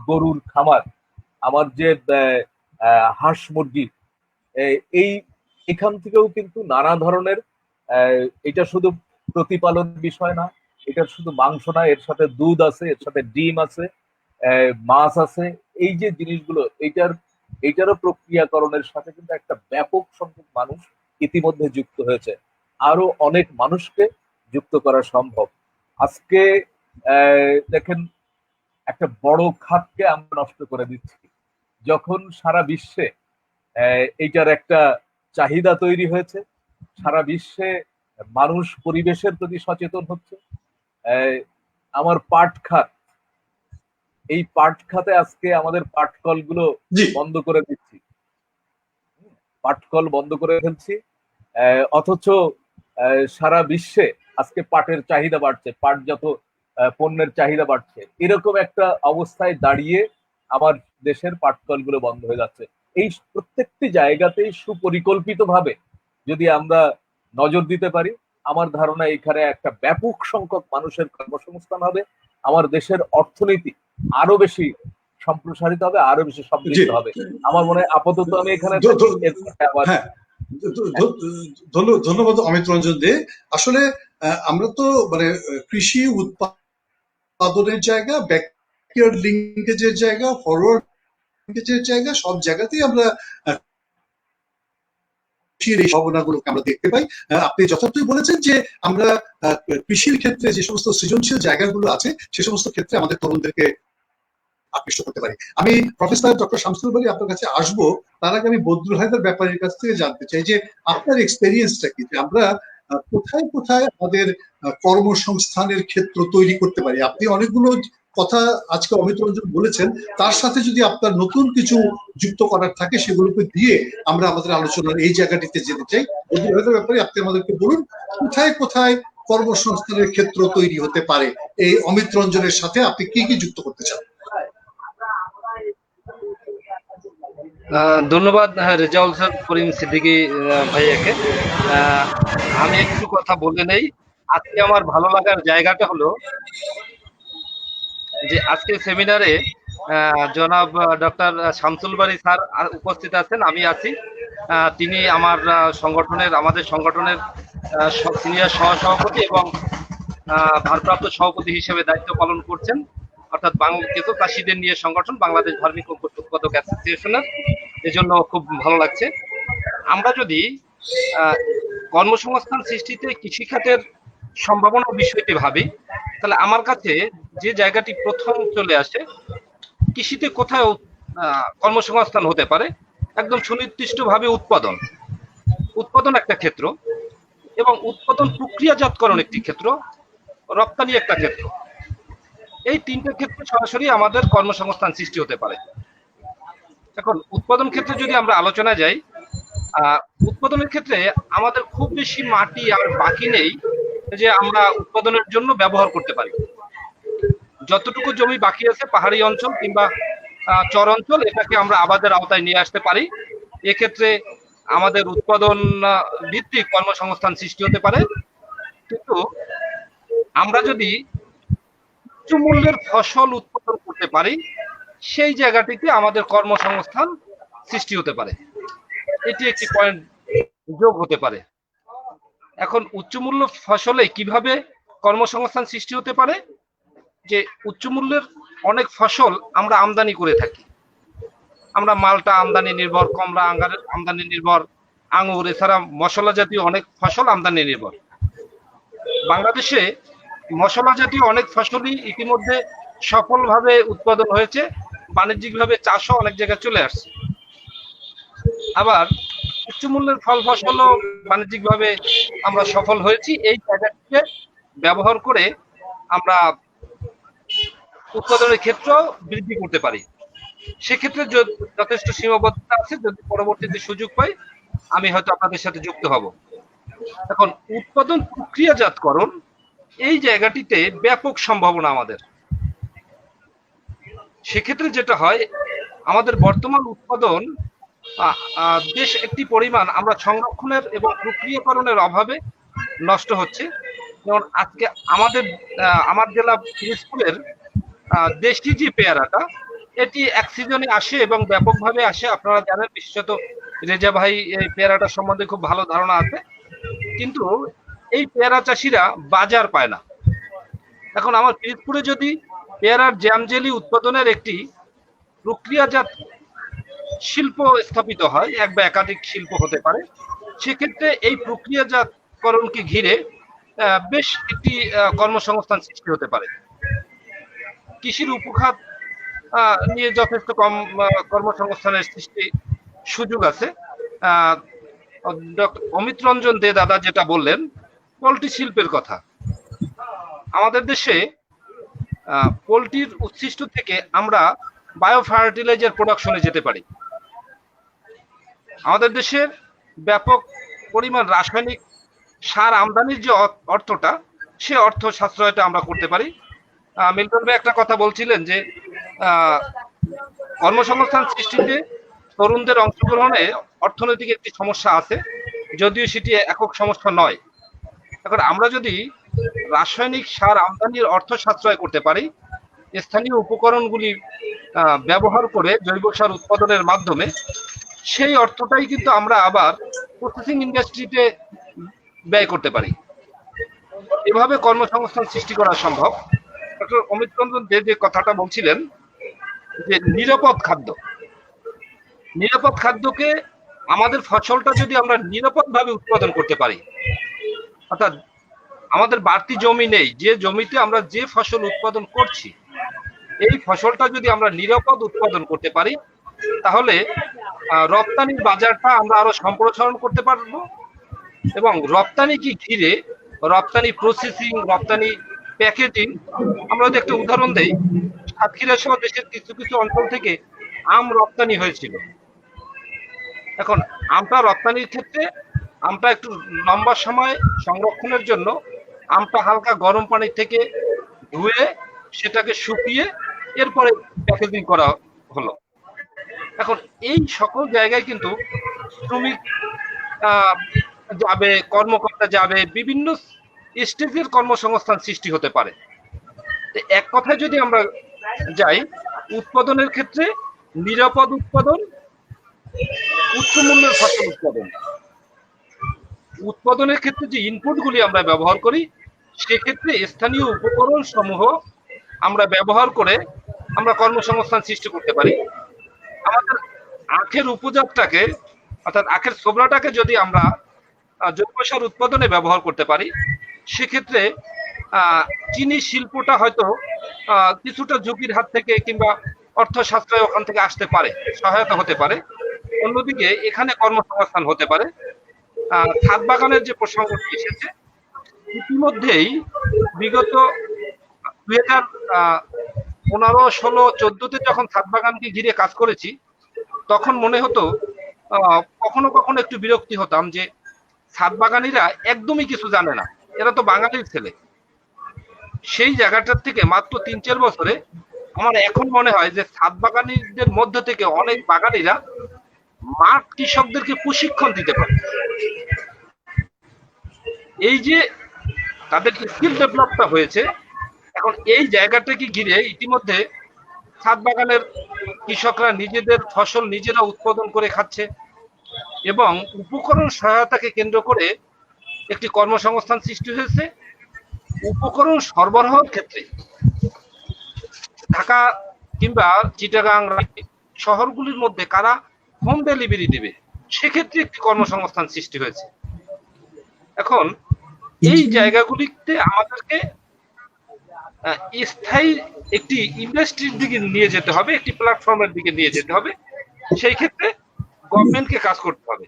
গরুর খামার, আমার যে হাঁস মুরগি, এই এখান থেকেও কিন্তু নানা ধরনের, এটা শুধু প্রতিপালন বিষয় না, এটা শুধু মাংস না, এর সাথে দুধ আছে, এর সাথে ডিম আছে, মাছ আছে। এই যে জিনিসগুলো, এইটার এইটারও প্রক্রিয়াকরণের সাথে কিন্তু একটা ব্যাপক সংখ্যক মানুষ ইতিমধ্যে যুক্ত হয়েছে। আরো অনেক মানুষকে যুক্ত করা সম্ভব। আজকে দেখেন, একটা বড় খাতকে আমরা নষ্ট করে দিচ্ছি। যখন সারা বিশ্বে এইটার একটা চাহিদা তৈরি হয়েছে, সারা বিশ্বে মানুষ পরিবেশের প্রতি সচেতন হচ্ছে। আমার পাট খাত, এই পাট খাতে আজকে আমাদের পাটকল গুলো বন্ধ করে দিচ্ছি, পাটকল বন্ধ করে ফেলছি, অথচ সারা বিশ্বে আজকে পাটের চাহিদা বাড়ছে, পাটজাত পণ্যের চাহিদা বাড়ছে। এরকম একটা অবস্থায় দাঁড়িয়ে আমার দেশের পাটকল গুলো বন্ধ হয়ে যাচ্ছে। এই প্রত্যেকটি জায়গাতেই সুপরিকল্পিত ভাবে যদি আমরা নজর দিতে পারি, আমার ধারণা এখানে একটা ব্যাপক সংখ্যক মানুষের কর্মসংস্থান হবে, আমার দেশের অর্থনীতি আরো বেশি সম্প্রসারিত হবে, আরো বেশি সমৃদ্ধ হবে। আমার মনে হয় আপাতত আমি এখানে ধন্যবাদ অমিত রঞ্জন দে। আসলে আমরা তো মানে কৃষি উৎপাদনের জায়গা, ব্যাকয়ার্ড লিঙ্কেজের জায়গা, ফরওয়ার্ড লিঙ্কেজের জায়গা, সব জায়গাতেই আমরা কৃষির এই সম্ভাবনাগুলোকে আমরা দেখতে পাই। আপনি যথার্থই বলেছেন যে আমরা কৃষির ক্ষেত্রে যে সমস্ত সৃজনশীল জায়গাগুলো আছে সে সমস্ত ক্ষেত্রে আমাদের তরুণদেরকে আকৃষ্ট করতে পারি। আমি প্রফেসর ডক্টর শামসুল বারী আপনার কাছে আসবো, তার আগে আমি বদরুল হায়দার ব্যাপারীর কাছ থেকে জানতে চাই যে আপনার এক্সপেরিয়েন্সটা কি, যে আমরা কোথায় কোথায় আমাদের কর্মসংস্থানের ক্ষেত্র তৈরি করতে পারি। আপনি অনেকগুলো কথা আজকে অমিত রঞ্জন বলেছেন, তার সাথে যদি আপনার নতুন কিছু যুক্ত করার থাকে সেগুলোকে দিয়ে আমরা আমাদের আলোচনার এই জায়গাটিতে যেতে চাই। বদরুল হায়দার ব্যাপারী, আপনি আমাদেরকে বলুন কোথায় কোথায় কর্মসংস্থানের ক্ষেত্র তৈরি হতে পারে, এই অমিত রঞ্জনের সাথে আপনি কি কি যুক্ত করতে চান? ধন্যবাদ রেজাউল করিম সিদ্দিকী ভাইয়াকে। আমি একটু কথা বলে নেই। আজকে আমার ভালো লাগার জায়গাটা হলো যে আজকে সেমিনারে জনাব ডক্টর শামসুল বারী স্যার উপস্থিত আছেন, আমি আছি। তিনি আমাদের সংগঠনের সিনিয়র সহসভাপতি এবং ভারপ্রাপ্ত সভাপতি হিসেবে দায়িত্ব পালন করছেন, অর্থাৎ কিছু চাষিদের নিয়ে সংগঠন বাংলাদেশ ধার্মিক উৎপাদক অ্যাসোসিয়েশনের। এজন্য খুব ভালো লাগছে। আমরা যদি কর্মসংস্থান সৃষ্টিতে কৃষিখাতের সম্ভাবনার বিষয়টি ভাবি, তাহলে আমার কাছে যে জায়গাটি প্রথম চলে আসে, কৃষিতে কোথায় কর্মসংস্থান হতে পারে, একদম সুনির্দিষ্টভাবে উৎপাদন একটা ক্ষেত্র, এবং উৎপাদন প্রক্রিয়াজাতকরণ একটি ক্ষেত্র, রপ্তানি একটা ক্ষেত্র। এই তিনটা ক্ষেত্রে সরাসরি আমাদের কর্মসংস্থান সৃষ্টি হতে পারে। এখন উৎপাদন ক্ষেত্রে যদি আমরা আলোচনা যাই, উৎপাদনের ক্ষেত্রে আমাদের খুব বেশি মাটি আর বাকি নেই যে আমরা উৎপাদনের জন্য ব্যবহার করতে পারি। যতটুকু জমি বাকি আছে, পাহাড়ি অঞ্চল কিংবা চর অঞ্চল, এটাকে আমরা আবাদের আওতায় নিয়ে আসতে পারি। এক্ষেত্রে আমাদের উৎপাদন ভিত্তিক কর্মসংস্থান সৃষ্টি হতে পারে। কিন্তু আমরা যদি উচ্চ মূল্যের ফসল উৎপাদন করতে পারি, সেই জায়গাটিতে আমাদের কর্মসংস্থান সৃষ্টি হতে পারে। এটি একটি পয়েন্ট যোগ হতে পারে। এখন উচ্চমূল্য ফসলে কিভাবে কর্মসংস্থান সৃষ্টি হতে পারে, যে উচ্চমূল্যের অনেক ফসল আমরা আমদানি করে থাকি। আমরা মালটা আমদানি নির্ভর, কমলা আমদানি নির্ভর, আঙুর, এছাড়া মশলা জাতীয় অনেক ফসল আমদানি নির্ভর। বাংলাদেশে মশলা জাতীয় অনেক ফসলই ইতিমধ্যে সফলভাবে উৎপাদন হয়েছে, বাণিজ্যিকভাবে চাষও অনেক জায়গায় চলে আসছে। আবার উচ্চমূল্যের ফল ফসলও বাণিজ্যিকভাবে আমরা সফল হয়েছি। এই জায়গাটিকে ব্যবহার করে আমরা উৎপাদনের ক্ষেত্র বৃদ্ধি করতে পারি। সেক্ষেত্রে যথেষ্ট সীমাবদ্ধতা আছে, যদি পরবর্তীতে সুযোগ পাই আমি হয়তো আপনাদের সাথে যুক্ত হব। এখন উৎপাদন প্রক্রিয়াজাতকরণ, এই জায়গাটিতে ব্যাপক সম্ভাবনা আমাদের। সেক্ষেত্রে যেটা হয়, আমাদের বর্তমান উৎপাদন বেশ একটি পরিমাণ আমরা সংরক্ষণের এবং প্রক্রিয়াকরণের অভাবে নষ্ট হচ্ছে। যেমন আজকে আমার জেলা পিরোজপুরের দেশি যে পেয়ারাটা, এটি এক সিজনে আসে এবং ব্যাপকভাবে আসে। আপনারা জানেন, বিশেষত রেজা ভাই এই পেয়ারাটা সম্বন্ধে খুব ভালো ধারণা আছে। কিন্তু এই পেয়ারা চাষিরা বাজার পায় না। এখন আমার পিরোজপুরে যদি পেয়ারার জ্যাম জেলি উৎপাদনের একটি প্রক্রিয়াজাত শিল্প স্থাপিত হয়, এক বা একাধিক শিল্প হতে পারে, সেক্ষেত্রে এই প্রক্রিয়াজাতকরণকে ঘিরে বেশ একটি কর্মসংস্থান সৃষ্টি হতে পারে। কৃষির উপখাত নিয়ে যথেষ্ট কম কর্মসংস্থানের সৃষ্টি সুযোগ আছে। অমিত রঞ্জন দে দাদা যেটা বললেন পোল্ট্রি শিল্পের কথা, আমাদের দেশে পোল্ট্রির উচ্ছিষ্ট থেকে আমরা বায়ো ফার্টিলাইজার প্রোডাকশনে যেতে পারি। আমাদের দেশের ব্যাপক পরিমাণ রাসায়নিক সার আমদানির যে অর্থটা, সে অর্থ সাশ্রয়টা আমরা করতে পারি। মিল্টন ভাই একটা কথা বলছিলেন যে কর্মসংস্থান সৃষ্টিতে তরুণদের অংশগ্রহণে অর্থনৈতিক একটি সমস্যা আছে, যদিও সেটি একক সমস্যা নয়। এখন আমরা যদি রাসায়নিক সার আমদানির অর্থ সাশ্রয় করতে পারি, স্থানীয় উপকরণগুলি ব্যবহার করে জৈব সার উৎপাদনের মাধ্যমে, সেই অর্থটাই কিন্তু আমরা আবার প্রসেসিং ইন্ডাস্ট্রিতে ব্যয় করতে পারি। এভাবে কর্মসংস্থান সৃষ্টি করা সম্ভব। ডক্টর অমিত রঞ্জন দে যে কথাটা বলছিলেন যে নিরাপদ খাদ্যকে আমাদের ফসলটা যদি আমরা নিরাপদভাবে উৎপাদন করতে পারি, অর্থাৎ আমাদের বাড়তি জমি নেই, যে জমিতে আমরা যে ফসল উৎপাদন করছি এই ফসলটা যদি আমরা নিরাপদ উৎপাদন করতে পারি, তাহলে রপ্তানির বাজারটা আমরা আরো সম্প্রসারণ করতে পারবো। এবং রপ্তানিকে ঘিরে রপ্তানি প্রসেসিং, রপ্তানি প্যাকেজিং, আমরা যদি একটা উদাহরণ দেই, সাতক্ষীরা সহ দেশের কিছু কিছু অঞ্চল থেকে আম রপ্তানি হয়েছিল। এখন আমটা রপ্তানির ক্ষেত্রে আমটা একটু লম্বা সময় সংরক্ষণের জন্য আমটা হালকা গরম পানি থেকে ধুয়ে সেটাকে শুকিয়ে এরপরে প্যাকেজিং করা হলো। এখন এই সকল জায়গায় কিন্তু শ্রমিক যাবে, কর্মকর্তা যাবে, বিভিন্ন স্টেজের কর্মসংস্থান সৃষ্টি হতে পারে। এক কথায় যদি আমরা যাই, উৎপাদনের ক্ষেত্রে নিরাপদ উৎপাদন, উচ্চ মূল্যের ফসল উৎপাদন, উৎপাদনের ক্ষেত্রে যে ইনপুটগুলি আমরা ব্যবহার করি সেক্ষেত্রে স্থানীয় উপকরণ সমূহ আমরা ব্যবহার করে আমরা কর্মসংস্থান সৃষ্টি করতে পারি। আমাদের আখের উপজাতটাকে, অর্থাৎ আখের ছোবড়াটাকে যদি আমরা জৈব সার উৎপাদনে ব্যবহার করতে পারি, সেক্ষেত্রে চিনি শিল্পটা হয়তো কিছুটা ঝুঁকির হাত থেকে কিংবা অর্থ সাশ্রয় ওখান থেকে আসতে পারে, সহায়তা হতে পারে। অন্যদিকে এখানে কর্মসংস্থান হতে পারে। ছাদ বাগানের যে প্রসঙ্গটি এসেছে, ইতিমধ্যেই বিগত 2015, 16, 14-তে যখন ছাদ বাগানকে ঘিরে কাজ করেছি, তখন মনে হতো, কখনো কখনো একটু বিরক্তি হতাম যে ছাদ বাগানিরা একদমই কিছু জানে না, এরা তো বাঙালির ছেলে। সেই জায়গাটার থেকে মাত্র 3-4 বছরে আমার এখন মনে হয় যে ছাদ বাগানিদের মধ্যে থেকে অনেক বাগানিরা মাঠ কৃষকদেরকে প্রশিক্ষণ দিতে পারে। এই যে তাদের স্কিল ডেভেলপটা হয়েছে, এখন এই জায়গাটাকে ঘিরে ইতিমধ্যে ছাদ বাগানের কৃষকরা নিজেদের ফসল নিজেরা উৎপাদন করে খাচ্ছে এবং উপকরণ সহায়তাকে কেন্দ্র করে একটি কর্মসংস্থান সৃষ্টি হয়েছে। উপকরণ সরবরাহের ক্ষেত্রে ঢাকা কিংবা চিটাগাং শহরগুলির মধ্যে কারা হোম ডেলিভারি দেবে, সেক্ষেত্রে একটি কর্মসংস্থান সৃষ্টি হয়েছে। এখন এই জায়গাগুলিতে আমাদেরকে স্থায়ী একটি ইন্ডাস্ট্রির দিকে নিয়ে যেতে হবে, একটি প্ল্যাটফর্মের দিকে নিয়ে যেতে হবে। সেই ক্ষেত্রে গভর্নমেন্টকে কাজ করতে হবে।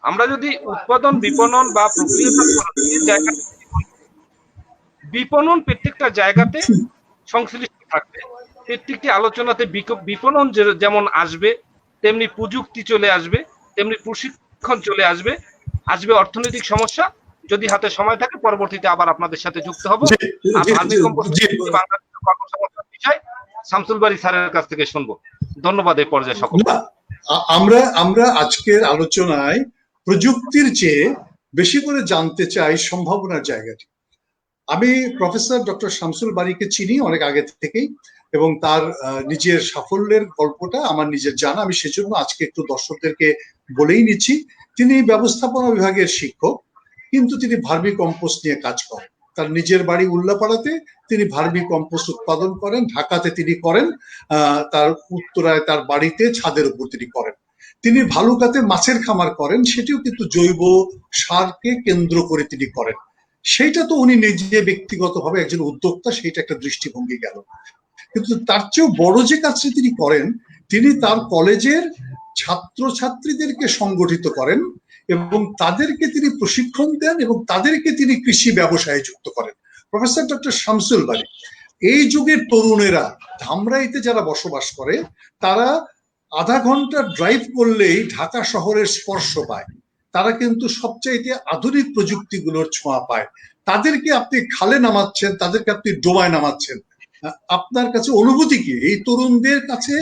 আমরা যদি উৎপাদন, বিপণন বা প্রক্রিয়াজাত বিপণন প্রত্যেকটা জায়গাতে সংশ্লিষ্ট থাকবে। প্রত্যেকটি আলোচনাতে বিপণন যেমন আসবে, তেমনি প্রযুক্তি চলে আসবে, তেমনি প্রশিক্ষণ চলে আসবে, আসবে অর্থনৈতিক সমস্যা। যদি হাতে সময় থাকে পরবর্তীতে আবার আপনাদের সাথে যুক্ত হব। কর্মসংস্থান বিষয় শামসুল বারী স্যারের কাছ থেকে শুনবো। ধন্যবাদ এই পর্যায়ে সকল। আমরা আজকের আলোচনায় প্রযুক্তির চেয়ে বেশি করে জানতে চাই সম্ভাবনার জায়গাটি। আমি প্রফেসর ডক্টর শামসুল বারীকে চিনি অনেক আগে থেকেই এবং তার নিজের সাফল্যের গল্পটা আমার নিজের জানা। আমি সেজন্য আজকে একটু দর্শকদেরকে বলেই নিচ্ছি। তিনি ব্যবস্থাপনা বিভাগের শিক্ষক, কিন্তু তিনি ভার্মি কম্পোস্ট নিয়ে কাজ করেন। তার নিজের বাড়ি উল্লাপাড়াতে তিনি ভার্মি কম্পোস্ট উৎপাদন করেন, ঢাকাতে তিনি করেন, তার উত্তরায় তার বাড়িতে ছাদের উপর তিনি করেন। তিনি ভালুকাতে মাছের খামার করেন, সেটিও কিন্তু জৈব সারকে কেন্দ্র করে তিনি করেন। সেইটা তো উনি নিজে ব্যক্তিগতভাবে একজন উদ্যোক্তা, সেইটা একটা দৃষ্টিভঙ্গি গেল। কিন্তু তার চেয়েও বড় যে কাজটি তিনি করেন, তিনি তার কলেজের ছাত্রছাত্রীদেরকে সংগঠিত করেন এবং তাদেরকে তিনি প্রশিক্ষণ দেন এবং তাদেরকে তিনি কৃষি ব্যবসায়ে যুক্ত করেন। প্রফেসর ডক্টর শামসুল বারী, এই যুগের তরুণেরা ধামরাইতে যারা বসবাস করে, তারা আধা ঘন্টা ড্রাইভ করলেই ঢাকা শহরের স্পর্শ পায়। তারা কিন্তু সবচাইতে আধুনিক প্রযুক্তিগুলোর ছোঁয়া পায়। তাদেরকে আপনি খালে নামাচ্ছেন, তাদেরকে আপনি ডোবায় নামাচ্ছেন। আপনার কাছে অনুভূতি কি এই তরুণদের কাছে?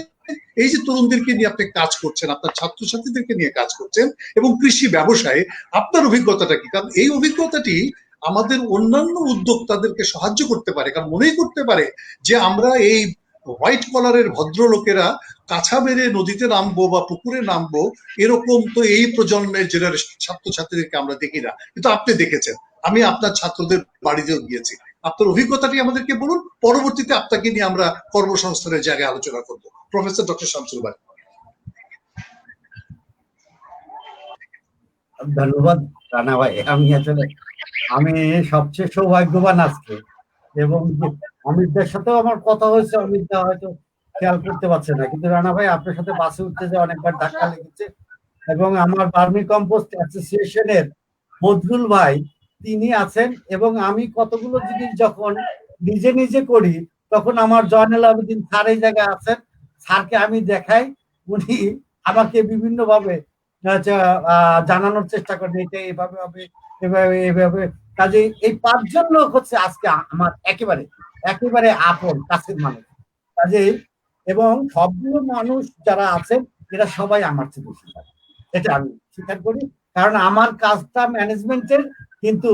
এই যে তরুণদেরকে নিয়ে আপনি কাজ করছেন, আপনার ছাত্রছাত্রীদেরকে নিয়ে কাজ করছেন এবং কৃষি ব্যবসায়ে আপনার অভিজ্ঞতাটা কি? কারণ এই অভিজ্ঞতাটি আমাদের অন্যান্য উদ্যোক্তাদেরকে সাহায্য করতে পারে, কারণ মনেই করতে পারে যে আমরা এই হোয়াইট কলারের ভদ্রলোকেরা কাছা মেরে নদীতে নামবো বা পুকুরে নামবো, এরকম তো এই প্রজন্মের জেনারেশন ছাত্রছাত্রীদেরকে আমরা দেখি না, কিন্তু আপনি দেখেছেন। আমি আপনার ছাত্রদের বাড়িতেও গিয়েছি। আপনার অভিজ্ঞতাটি আমাদেরকে বলুন, পরবর্তীতে আপনাকে নিয়ে আমরা কর্মসংস্থানের জায়গায় আলোচনা করব। প্রফেসর ডক্টর শামসুল বারী। ধন্যবাদ রানা ভাই। আমি সবচেয়ে সৌভাগ্যবান আজকে, এবং অমিতদের সাথেও আমার কথা হয়েছে, অমিতদা হয়তো খেয়াল করতে পারছে না, কিন্তু রানা ভাই আপনার সাথে বাসে উঠতে যে অনেকবার ধাক্কা লেগেছে। এবং আমার ভার্মি কম্পোস্ট অ্যাসোসিয়েশনের বদরুল ভাই তিনি আছেন, এবং আমি কতগুলো জিনিস যখন নিজে নিজে করি তখন আমার জয়নুল আবেদিন স্যার এই জায়গায় আছেন, স্যারকে আমি দেখাই, উনি আমাকে বিভিন্ন ভাবে জানানোর চেষ্টা করেন, এটা এভাবে হবে, এভাবে এভাবে। কাজে এই 5 জন লোক হচ্ছে আজকে আমার একেবারে একেবারে আপন কাছের মানুষ। কাজে এবং সবগুলো মানুষ যারা আছেন এরা সবাই আমার থেকে বেশি জানে, এটা আমি স্বীকার করি। কারণ আমার কাজটা ম্যানেজমেন্টের, কিন্তু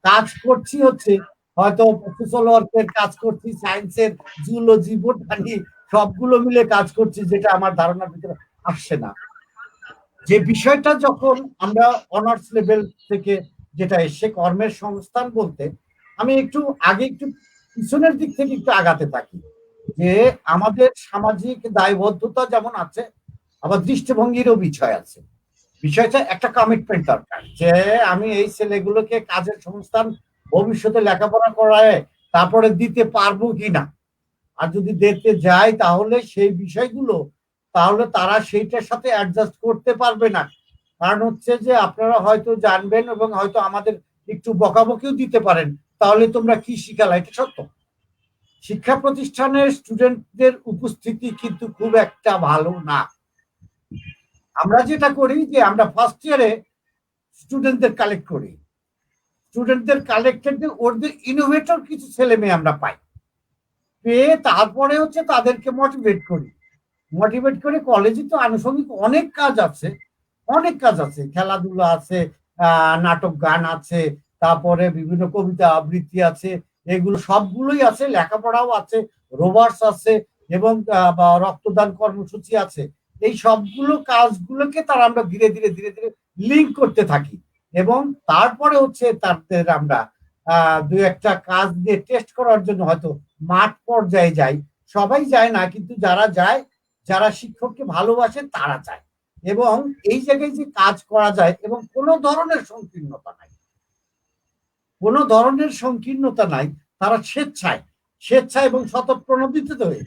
কাজ করছি হচ্ছে হয়তো সোশ্যাল ওয়ার্কের কাজ করছি, সায়েন্সের, জুলজি, বোটানি সবগুলো মিলে কাজ করছি, যেটা আমার ধারণার ভিতরে আসছে না। যে বিষয়টা যখন আমরা অনার্স লেভেল থেকে যেটা এসে কর্মের সংস্থান বলতে, আমি একটু আগে একটু পিছনের দিক থেকে একটু আগাতে থাকি, যে আমাদের সামাজিক দায়বদ্ধতা যেমন আছে, আবার দৃষ্টিভঙ্গিরও বিষয় আছে। বিষয়টা একটা কমিটমেন্ট দরকার, যে আমি এই ছেলেগুলোকে কাজের সংস্থান ভবিষ্যতে লেখাপড়া করায় তারপরে দিতে পারবো কিনা, আর যদি দিতে যাই তাহলে সেই বিষয়গুলো তাহলে তারা সেইটার সাথে অ্যাডজাস্ট করতে পারবে না। কারণ হচ্ছে যে আপনারা হয়তো জানবেন এবং হয়তো আমাদের একটু বকাবকিও দিতে পারেন, তাহলে তোমরা কি শিখালা, এটা সত্য। শিক্ষা প্রতিষ্ঠানের স্টুডেন্টদের উপস্থিতি কিন্তু খুব একটা ভালো না। আমরা যেটা করি যে আমরা ফার্স্ট ইয়ারে স্টুডেন্টদের কালেক্ট করি, স্টুডেন্টদের কালেক্টেড ওদের ইনোভেটর কিছু ছেলে মেয়ে আমরা পাই, পেয়ে তারপরে হচ্ছে তাদেরকে মোটিভেট করি। মোটিভেট করে কলেজে তো আনুষঙ্গিক অনেক কাজ আছে, অনেক কাজ আছে, খেলাধুলা আছে, নাটক গান আছে, তারপরে বিভিন্ন কবিতা আবৃত্তি আছে, এগুলো সবগুলোই আছে, লেখাপড়াও আছে, রোভার্স আছে এবং রক্তদান কর্মসূচি আছে। এই সবগুলো কাজগুলোকে তারা আমরা ধীরে ধীরে ধীরে ধীরে লিঙ্ক করতে থাকি, এবং তারপরে হচ্ছে তাদের আমরা 2-একটা কাজ দিয়ে টেস্ট করার জন্য হয়তো মাঠ পর্যায়ে যাই। সবাই যায় না, কিন্তু যারা যায়, যারা শিক্ষককে ভালোবাসে তারা যায়, এবং এই জায়গায় যে কাজ করা যায় এবং কোনো ধরনের সংকীর্ণতা নাই, কোনো ধরনের সংকীর্ণতা নাই, তারা স্বেচ্ছায় এবং স্বতঃপ্রণোদিত হয়ে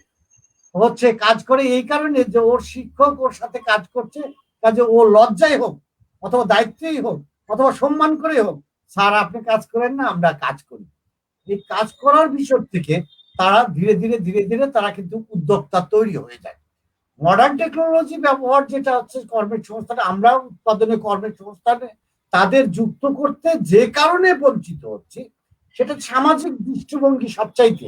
হচ্ছে কাজ করে। এই কারণে যে ওর শিক্ষক ওর সাথে কাজ করছে, কাজে ও লজ্জায় হোক অথবা দায়িত্বেই হোক অথবা সম্মান করে হোক, স্যার আপনি কাজ করেন না, আমরা কাজ করি। এই কাজ করার বিষয় থেকে তারা ধীরে ধীরে ধীরে ধীরে তারা কিন্তু উদ্যোক্তা তৈরি হয়ে যায়। মডার্ন টেকনোলজি ব্যবহার যেটা হচ্ছে কর্মের সংস্থানে, আমরা উৎপাদনে কর্মের সংস্থানে তাদের যুক্ত করতে যে কারণে বঞ্চিত হচ্ছে, সেটা সামাজিক দৃষ্টিভঙ্গি সবচাইতে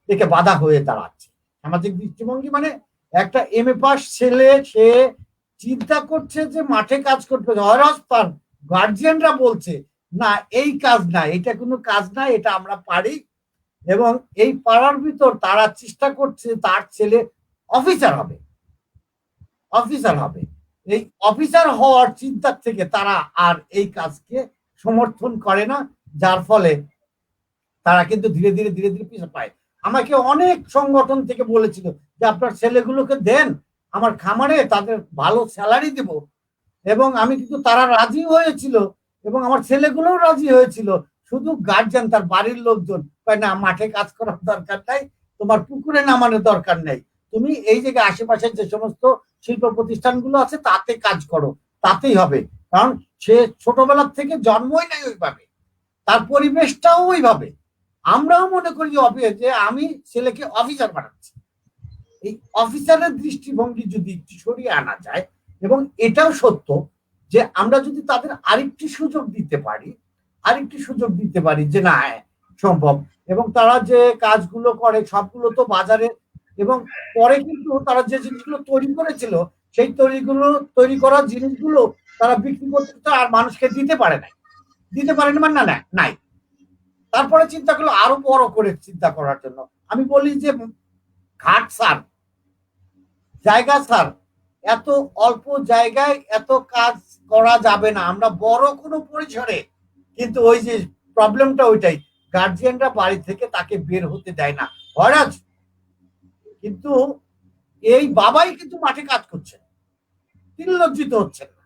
একে বাধা হয়ে দাঁড়াচ্ছে। সামাজিক দৃষ্টিভঙ্গি মানে একটা এমএ পাস ছেলে, সে চিন্তা করছে যে মাঠে কাজ করতে, তার গার্জিয়ানরা বলছে না এই কাজ না, এটা কোনো কাজ না, এটা আমরা পারি, এবং এই পাড়ার ভিতর তারা চেষ্টা করছে তার ছেলে অফিসার হবে। এই অফিসার হওয়ার চিন্তা থেকে তারা আর এই কাজকে সমর্থন করে না, যার ফলে তারা কিন্তু ধীরে ধীরে ধীরে ধীরে পিছু পায়। আমাকে অনেক সংগঠন থেকে বলেছিল যে আপনার ছেলেগুলোকে দেন আমার খামারে, তাদের ভালো স্যালারি দেব, এবং আমি কিন্তু তারা রাজি হয়েছিল এবং আমার ছেলেগুলোও রাজি হয়েছিল। শুধু গার্জিয়ান, তার বাড়ির লোকজন কয় না, মাঠে কাজ করার দরকার নাই, তোমার পুকুরে নামানোর দরকার নেই, তুমি এই জায়গায় আশেপাশে যে সমস্ত শিল্প প্রতিষ্ঠানগুলো আছে তাতে কাজ করো, তাতেই হবে। কারণ সে ছোটবেলার থেকে জন্মই নাই ওইভাবে, তার পরিবেশটাও ওইভাবে। আমরাও মনে করি যে আমি ছেলেকে অফিসার বানাচ্ছি। এই অফিসারের দৃষ্টিভঙ্গি যদি একটু সরিয়ে আনা যায়, এবং এটাও সত্য যে আমরা যদি তাদের আরেকটি সুযোগ দিতে পারি যে না সম্ভব, এবং তারা যে কাজগুলো করে সবগুলো তো বাজারে, এবং পরে কিন্তু তারা যে জিনিসগুলো তৈরি করেছিল সেই তৈরি করা জিনিসগুলো তারা বিক্রি করতে আর মানুষকে দিতে পারে মানে না নাই। তারপরে চিন্তা করলো আরো বড় করে চিন্তা করার জন্য। আমি বলি যে ঘাট সার, জায়গা সার, এত অল্প জায়গায় এত কাজ করা যাবে না, আমরা বড় কোনো পরিসরে। কিন্তু ওই যে প্রবলেমটা ওইটাই, গার্জিয়ানরা বাড়ি থেকে তাকে বের হতে দেয় না। হরাজ কিন্তু এই বাবাই কিন্তু মাঠে কাজ করছে, তিনি লজ্জিত হচ্ছেন না।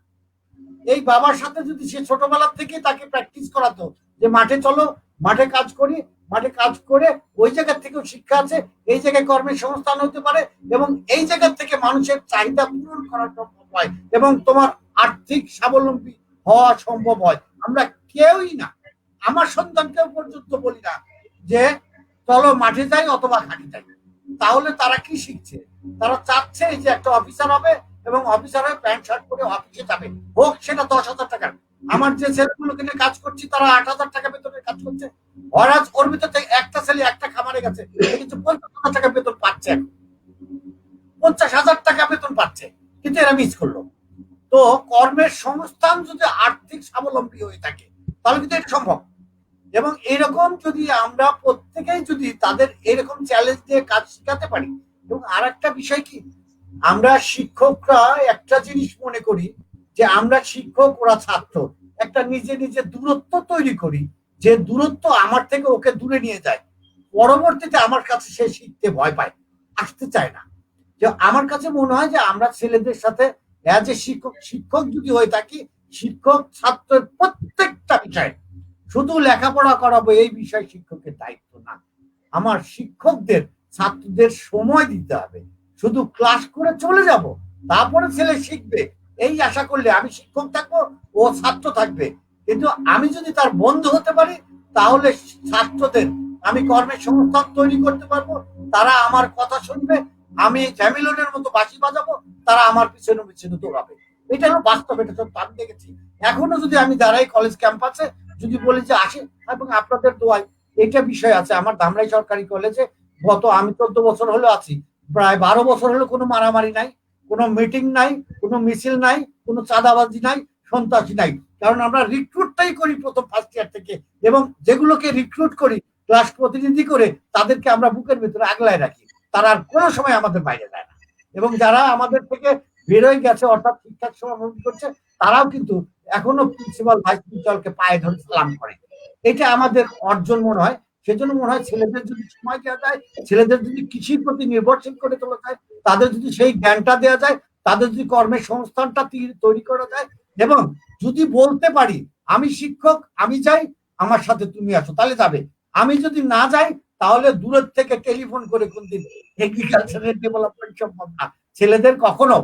এই বাবার সাথে যদি সে ছোটবেলার থেকে তাকে প্র্যাকটিস করাতো যে মাঠে চলো, মাঠে কাজ করি, মাঠে কাজ করে ওই জায়গা থেকেও শিক্ষা আছে, এই জায়গায় কর্মের সংস্থান হতে পারে, এবং এই জায়গা থেকে মানুষের চাহিদা পূরণ করা সম্ভব হয় এবং তোমার আর্থিক স্বাবলম্বী হওয়া সম্ভব হয়। আমরা কেউই না, আমার সন্তানকেও পর্যন্ত বলি না যে চলো মাঠে যাই অথবা খাটি যাই। তাহলে তারা কি শিখছে? তারা চাচ্ছে যে একটা অফিসার হবে এবং অফিসার হয়ে প্যান্ট শার্ট পরে অফিসে যাবে, হোক সেটা 10,000 টাকার। আমার যে ছেলেগুলোকে নিয়ে কাজ করছি তারা 8,000 টাকা বেতনে কাজ করছে। হরাজ ওর ভিতর থেকে একটা ছেলে একটা খামারে গেছে, কিন্তু 50,000 টাকা বেতন পাচ্ছে, 50,000 টাকা বেতন পাচ্ছে, কিন্তু এরা মিস করলো। তো কর্মের সংস্থান যদি আর্থিক স্বাবলম্বী হয়ে থাকে তাহলে কিন্তু এটা সম্ভব। এবং এরকম যদি আমরা প্রত্যেকেই যদি তাদের এরকম চ্যালেঞ্জ দিয়ে কাজ শেখাতে পারি। এবং আর একটা বিষয় কি, আমরা শিক্ষকরা একটা জিনিস মনে করি যে আমরা শিক্ষক, ওরা ছাত্র, একটা নিজে নিজে দূরত্ব তৈরি করি, যে দূরত্ব আমার থেকে ওকে দূরে নিয়ে যায়। পরবর্তীতে আমার কাছে সে শিখতে ভয় পায়, আসতে চায় না। যে আমার কাছে মনে হয় যে আমরা ছেলেদের সাথে অ্যাজ এ শিক্ষক যদি হয়ে থাকি, শিক্ষক ছাত্রের প্রত্যেকটা বিষয়, শুধু লেখাপড়া করাবো এই বিষয় শিক্ষকের দায়িত্ব না। আমার শিক্ষকদের ছাত্রদের সময় দিতে হবে। শুধু ক্লাস করে চলে যাব তারপরে ছেলে শিখবে এই আশা করলে আমি শিক্ষক থাকবো, ও ছাত্র থাকবে। কিন্তু আমি যদি তার বন্ধু হতে পারি তাহলে ছাত্রদের আমি কর্মের সংস্থান তৈরি করতে পারবো, তারা আমার কথা শুনবে, আমি ফ্যামিলিনের মতো বাঁশি বাজাবো, তারা আমার পিছনে পিছনে দৌড়াবে। এটা হলো বাস্তব, এটা তো আমি দেখেছি। এখনো যদি আমি দাঁড়াই কলেজ ক্যাম্পাসে, যদি বলি যে আসে, এবং আপনাদের দোয়ায় এটা বিষয় আছে আমার ধামরাই সরকারি কলেজে, গত আমি 14 বছর হলো আছি, প্রায় 12 বছর হলো কোনো মারামারি নাই, কোনো মিটিং নাই, কোনো মিছিল নাই, কোনো চাঁদাবাজি নাই, সন্ত্রাসী নাই। কারণ আমরা রিক্রুটটাই করি প্রথম ফার্স্ট ইয়ার থেকে, এবং যেগুলোকে রিক্রুট করি ক্লাস প্রতিনিধি করে তাদেরকে আমরা বুকের ভিতরে আগলায় রাখি, তারা আর কোনো সময় আমাদের বাইরে যায় না। এবং যারা আমাদের থেকে বেরোয় গেছে অর্থাৎ ঠিকঠাক সমাপন করছে, তারাও কিন্তু এখনো প্রিন্সিপাল ভাইস প্রিন্সিপালকে পায়ে ধরে সালাম করে। এটা আমাদের অর্জন মনে হয়। সেজন্য মনে হয় ছেলেদের যদি সময় দেওয়া যায়, ছেলেদের যদি কৃষির প্রতি নির্ভরশীল করে তোলা যায়, তাদের যদি সেই জ্ঞানটা দেওয়া যায়, তাদের যদি কর্মের সংস্থানটা তৈরি করা যায়, এবং যদি বলতে পারি আমি শিক্ষক, আমি যাই, আমার সাথে তুমি আসো, তাহলে যাবে। আমি যদি না যাই তাহলে দূরের থেকে টেলিফোন করে কোনদিন এগ্রিকালচারের ডেভেলপমেন্ট সম্ভব না, ছেলেদের কখনো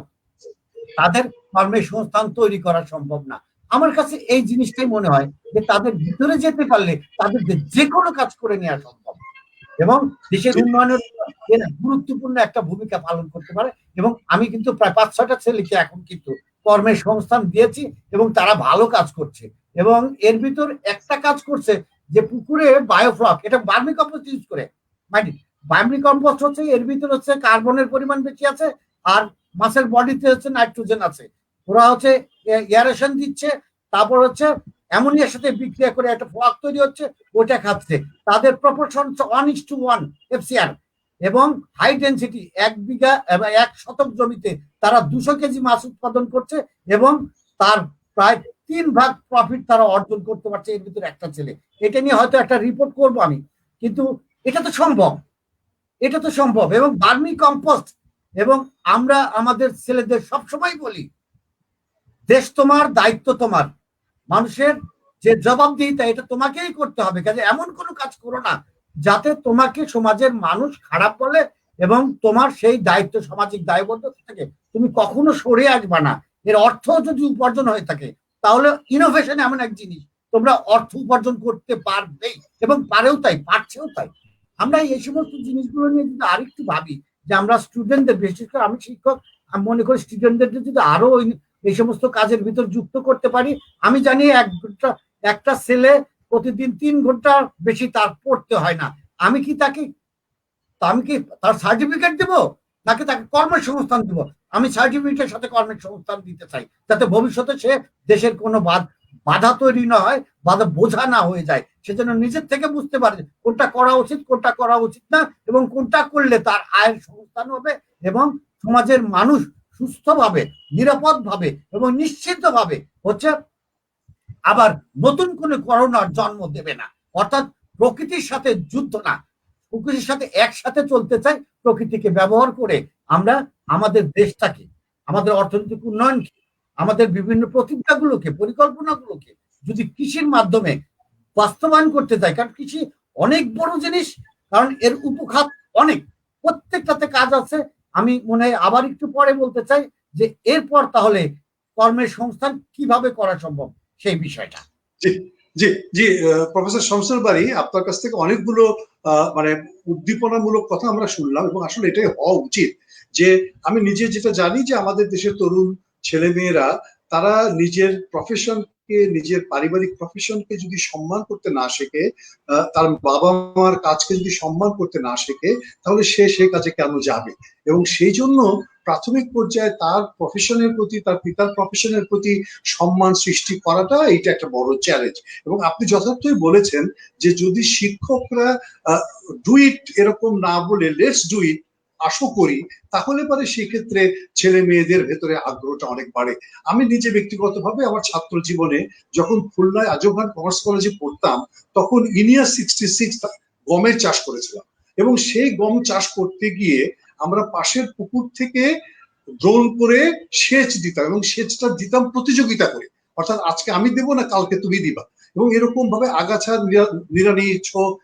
তাদের কর্মের সংস্থান তৈরি করা সম্ভব না। আমার কাছে এই জিনিসটাই মনে হয় যে তাদের ভিতরে যেতে পারলে তাদের যে কোনো কাজ করে নেওয়া সম্ভব, এবং দেশের উন্নয়নের গুরুত্বপূর্ণ একটা ভূমিকা পালন করতে পারে। এবং আমি কিন্তু প্রায় 5-6টা ছেলেকে এখন কিন্তু কর্মের সংস্থান দিয়েছি এবং তারা ভালো কাজ করছে। এবং এর ভিতর একটা কাজ করছে যে পুকুরে বায়োফ্লক, এটা ভার্মি কম্পোস্ট ইউজ করে, ভার্মি কম্পোস্ট হচ্ছে এর ভিতর হচ্ছে কার্বনের পরিমাণ বেশি আছে, আর মাছের বডিতে হচ্ছে নাইট্রোজেন আছে। ওরা হচ্ছে এয়ারেশন দিচ্ছে, তারপর হচ্ছে অ্যামোনিয়ার সাথে বিক্রিয়া করে একটা ফ্লক তৈরি হচ্ছে, ওটা খাচ্ছে। তাদের প্রপোর্শন 1:1 FCR, এবং হাই ডেন্সিটি 1 বিঘা 1 শতক জমিতে তারা 200 কেজি মাছ উৎপাদন করছে, এবং তার প্রায় 3 ভাগ প্রফিট তারা অর্জন করতে পারছে এর ভিতরে একটা ছেলে। এটা নিয়ে হয়তো একটা রিপোর্ট করবো আমি, কিন্তু এটা তো সম্ভব, এটা তো সম্ভব। এবং ভার্মি কম্পোস্ট, এবং আমরা আমাদের ছেলেদের সবসময় বলি, দেশ তোমার, দায়িত্ব তোমার, মানুষের যে জবাবদিহিতা এটা তোমাকেই করতে হবে। কাজে এমন কোনো কাজ করো না যাতে তোমাকে সমাজের মানুষ খারাপ বলে, এবং তোমার সেই দায়িত্ব, সামাজিক দায়বদ্ধতা থেকে তুমি কখনো সরে আসবা না। এর অর্থ যদি উপার্জন হয়ে থাকে, তাহলে ইনোভেশন এমন এক জিনিস, তোমরা অর্থ উপার্জন করতে পারবেই, এবং পারেও তাই, পারছেও তাই। আমরা এই সমস্ত জিনিসগুলো নিয়ে যদি আরেকটু ভাবি, যে আমরা স্টুডেন্টদের, বিশেষ করে আমি শিক্ষক, আমি মনে করি স্টুডেন্টদের যদি আরো এই সমস্ত কাজের ভিতর যুক্ত করতে পারি। আমি জানি একটা ছেলে প্রতিদিন 3 ঘন্টা বেশি তার পড়তে হয় না। আমি কি তার সার্টিফিকেট দেব, তাকে কর্মসংস্থান দেব? আমি সার্টিফিকেটের সাথে কর্মসংস্থান দিতে চাই, যাতে ভবিষ্যতে সে দেশের কোনো বাধা তৈরি না হয়, বাধা বোঝা না হয়ে যায়। সেজন্য নিজের থেকে বুঝতে পারে কোনটা করা উচিত, কোনটা করা উচিত না, এবং কোনটা করলে তার আয়ের সংস্থান হবে, এবং সমাজের মানুষ সুস্থভাবে, নিরাপদভাবে এবং নিশ্চিতভাবে হচ্ছে আবার নতুন কোনো করোনার জন্ম দেবে না। অর্থাৎ প্রকৃতির সাথে যুদ্ধ না, প্রকৃতির সাথে একসাথে চলতে চাই। প্রকৃতিকে ব্যবহার করে আমরা আমাদের দেশটাকে, আমাদের অর্থনৈতিক উন্নয়নকে, আমাদের বিভিন্ন প্রতিজ্ঞাগুলোকে, পরিকল্পনাগুলোকে যদি কৃষির মাধ্যমে বাস্তবায়ন করতে চাই, কারণ কৃষি অনেক বড় জিনিস, কারণ এর উপখাত অনেক, প্রত্যেকটাতে কাজ আছে। আমি মনে হয় আবার একটু পরে বলতে চাই যে এরপর তাহলে কর্মের সংস্থান কিভাবে করা সম্ভব সেই বিষয়টা। জি জি জি, প্রফেসর শামসুল বারী, আপনার কাছ থেকে অনেকগুলো মানে উদ্দীপনামূলক কথা আমরা শুনলাম, এবং আসলে এটাই হওয়া উচিত। যে আমি নিজে যেটা জানি, যে আমাদের দেশের তরুণ ছেলে মেয়েরা, তারা নিজের প্রফেশনকে, নিজের পারিবারিক প্রফেশনকে যদি সম্মান করতে না শেখে, তার বাবা মার কাজকে যদি সম্মান করতে না শেখে, তাহলে সে সেই কাজে কেন যাবে? এবং সেই জন্য প্রাথমিক পর্যায়ে তার প্রফেশনের প্রতি, তার পিতার প্রফেশনের প্রতি সম্মান সৃষ্টি করাটা, এটা একটা বড় চ্যালেঞ্জ। এবং আপনি যথার্থই বলেছেন যে যদি শিক্ষকরা ডু ইট এরকম না বলে লেটস ডু ইট আসো করি, তাহলে পরে সেক্ষেত্রে ছেলে মেয়েদের ভেতরে আগ্রহটা অনেক বাড়ে। আমি নিজে ব্যক্তিগতভাবে আমার ছাত্র জীবনে যখন খুলনায় আজম খান কমার্স কলেজে পড়তাম, তখন ইনিয়াস 66 গমের চাষ করেছিলাম, এবং সেই গম চাষ করতে গিয়ে আমরা পাশের পুকুর থেকে ড্রোন করে সেচ দিতাম, এবং সেচটা দিতাম প্রতিযোগিতা করে, অর্থাৎ আজকে আমি দেবো না, কালকে তুমি দিবা। এবং এরকম ভাবে আগাছা নিড়ানি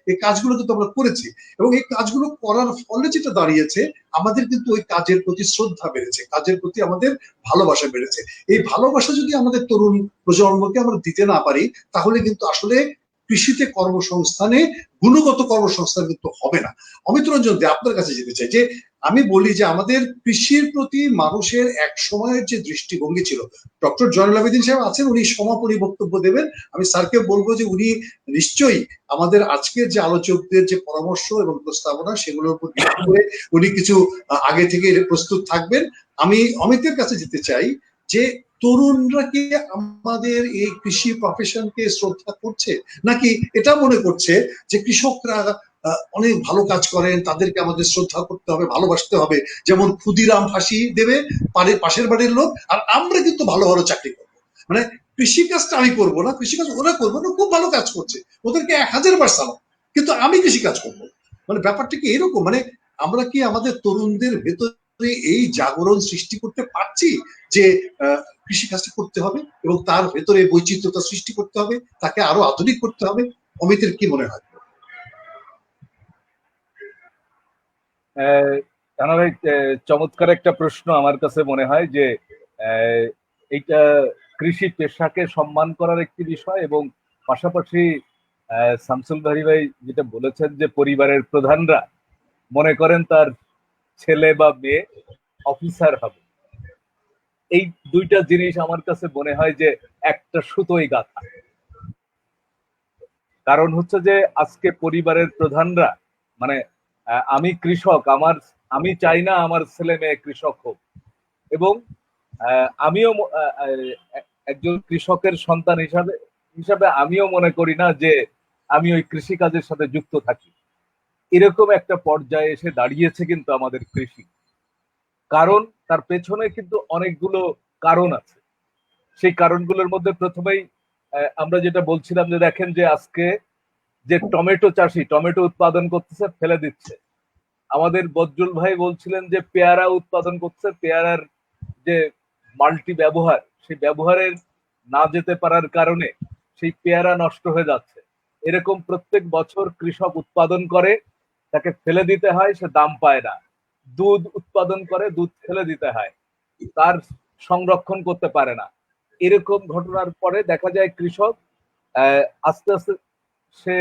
এই কাজগুলো কিন্তু আমরা করেছি, এবং এই কাজগুলো করার ফলে যেটা দাঁড়িয়েছে, আমাদের কিন্তু ওই কাজের প্রতি শ্রদ্ধা বেড়েছে, কাজের প্রতি আমাদের ভালোবাসা বেড়েছে। এই ভালোবাসা যদি আমাদের তরুণ প্রজন্মকে আমরা দিতে না পারি, তাহলে কিন্তু আসলে কৃষিতে কর্মসংস্থানে, গুণগত কর্মসংস্থান কিন্তু হবে না। অমিত রঞ্জন দে, আপনার কাছে যেতে চাই, যে আমি বলি যে আমাদের কৃষির প্রতি মানুষের এক সময়ের যে দৃষ্টিভঙ্গি ছিল, ডক্টর জয়নুল আবেদিন সাহেব আছেন, উনি সমাপনী বক্তব্য দেবেন। আমি স্যারকে বলবো যে উনি নিশ্চয়ই আমাদের আজকের যে আলোচকদের যে পরামর্শ এবং প্রস্তাবনা, সেগুলোর উপর ভিত্তি করে উনি কিছু আগে থেকে প্রস্তুত থাকবেন। আমি অমিতের কাছে যেতে চাই, যে তরুণরা কি আমাদের এই কৃষি প্রফেশনকে শ্রদ্ধা করছে, নাকি এটা মনে করছে যে কৃষকরা অনেক ভালো কাজ করেন, তাদেরকে আমাদের শ্রদ্ধা করতে হবে, ভালোবাসতে হবে, যেমন ক্ষুদিরাম ফাঁসি দেবে পাশের বাড়ির লোক, আর আমরা কিন্তু ভালো ভালো চাকরি করবো। মানে কৃষিকাজটা আমি করবো না, কৃষিকাজ ওরা করবো না, খুব ভালো কাজ করছে, ওদেরকে 1000 বার সালাম, কিন্তু আমি কৃষিকাজ করবো। মানে ব্যাপারটা কি এরকম? মানে আমরা কি আমাদের তরুণদের ভেতরে এই জাগরণ সৃষ্টি করতে পারছি যে কৃষিকাজটা করতে হবে, এবং তার ভেতরে বৈচিত্র্যতা সৃষ্টি করতে হবে, তাকে আরো আধুনিক করতে হবে? অমিতের কি মনে হয়? ভাই, চমৎকার একটা প্রশ্ন। আমার কাছে মনে হয় যে এইটা কৃষি পেশাকে সম্মান করার একটি বিষয়, এবং পাশাপাশি শামসুল বারী ভাই যেটা বলেছেন যে পরিবারের প্রধানরা মনে করেন তার ছেলে বা মেয়ে অফিসার হবে, এই দুইটা জিনিস আমার কাছে মনে হয় যে একটা সুতোই গাঁথা। কারণ হচ্ছে যে আজকে পরিবারের প্রধানরা, মানে আমি কৃষক, আমি চাই না আমার ছেলে মেয়ে কৃষক হোক, এবং আমিও একজন কৃষকের সন্তান হিসাবে আমিও মনে করি না যে আমি ওই কৃষি কাজের সাথে যুক্ত থাকি। এরকম একটা পর্যায়ে এসে দাঁড়িয়েছে কিন্তু আমাদের কৃষি। কারণ তার পেছনে কিন্তু অনেকগুলো কারণ আছে। সেই কারণগুলোর মধ্যে প্রথমেই আমরা যেটা বলছিলাম, যে দেখেন যে আজকে যে টমেটো চাষি টমেটো উৎপাদন করতেছে ফেলে দিচ্ছে। আমাদের বজরুল ভাই বলছিলেন যে পেয়ারা উৎপাদন করছে, পেয়ারার যে মাল্টি ব্যবহার, সেই ব্যবহারের না যেতে পারার কারণে সেই পেয়ারা নষ্ট হয়ে যাচ্ছে। এরকম প্রত্যেক বছর কৃষক উৎপাদন করে, তাকে ফেলে দিতে হয়, সে দাম পায় না। দুধ উৎপাদন করে, দুধ ফেলে দিতে হয়, তার সংরক্ষণ করতে পারে না। এরকম ঘটনার পরে দেখা যায় কৃষক আস্তে আস্তে সে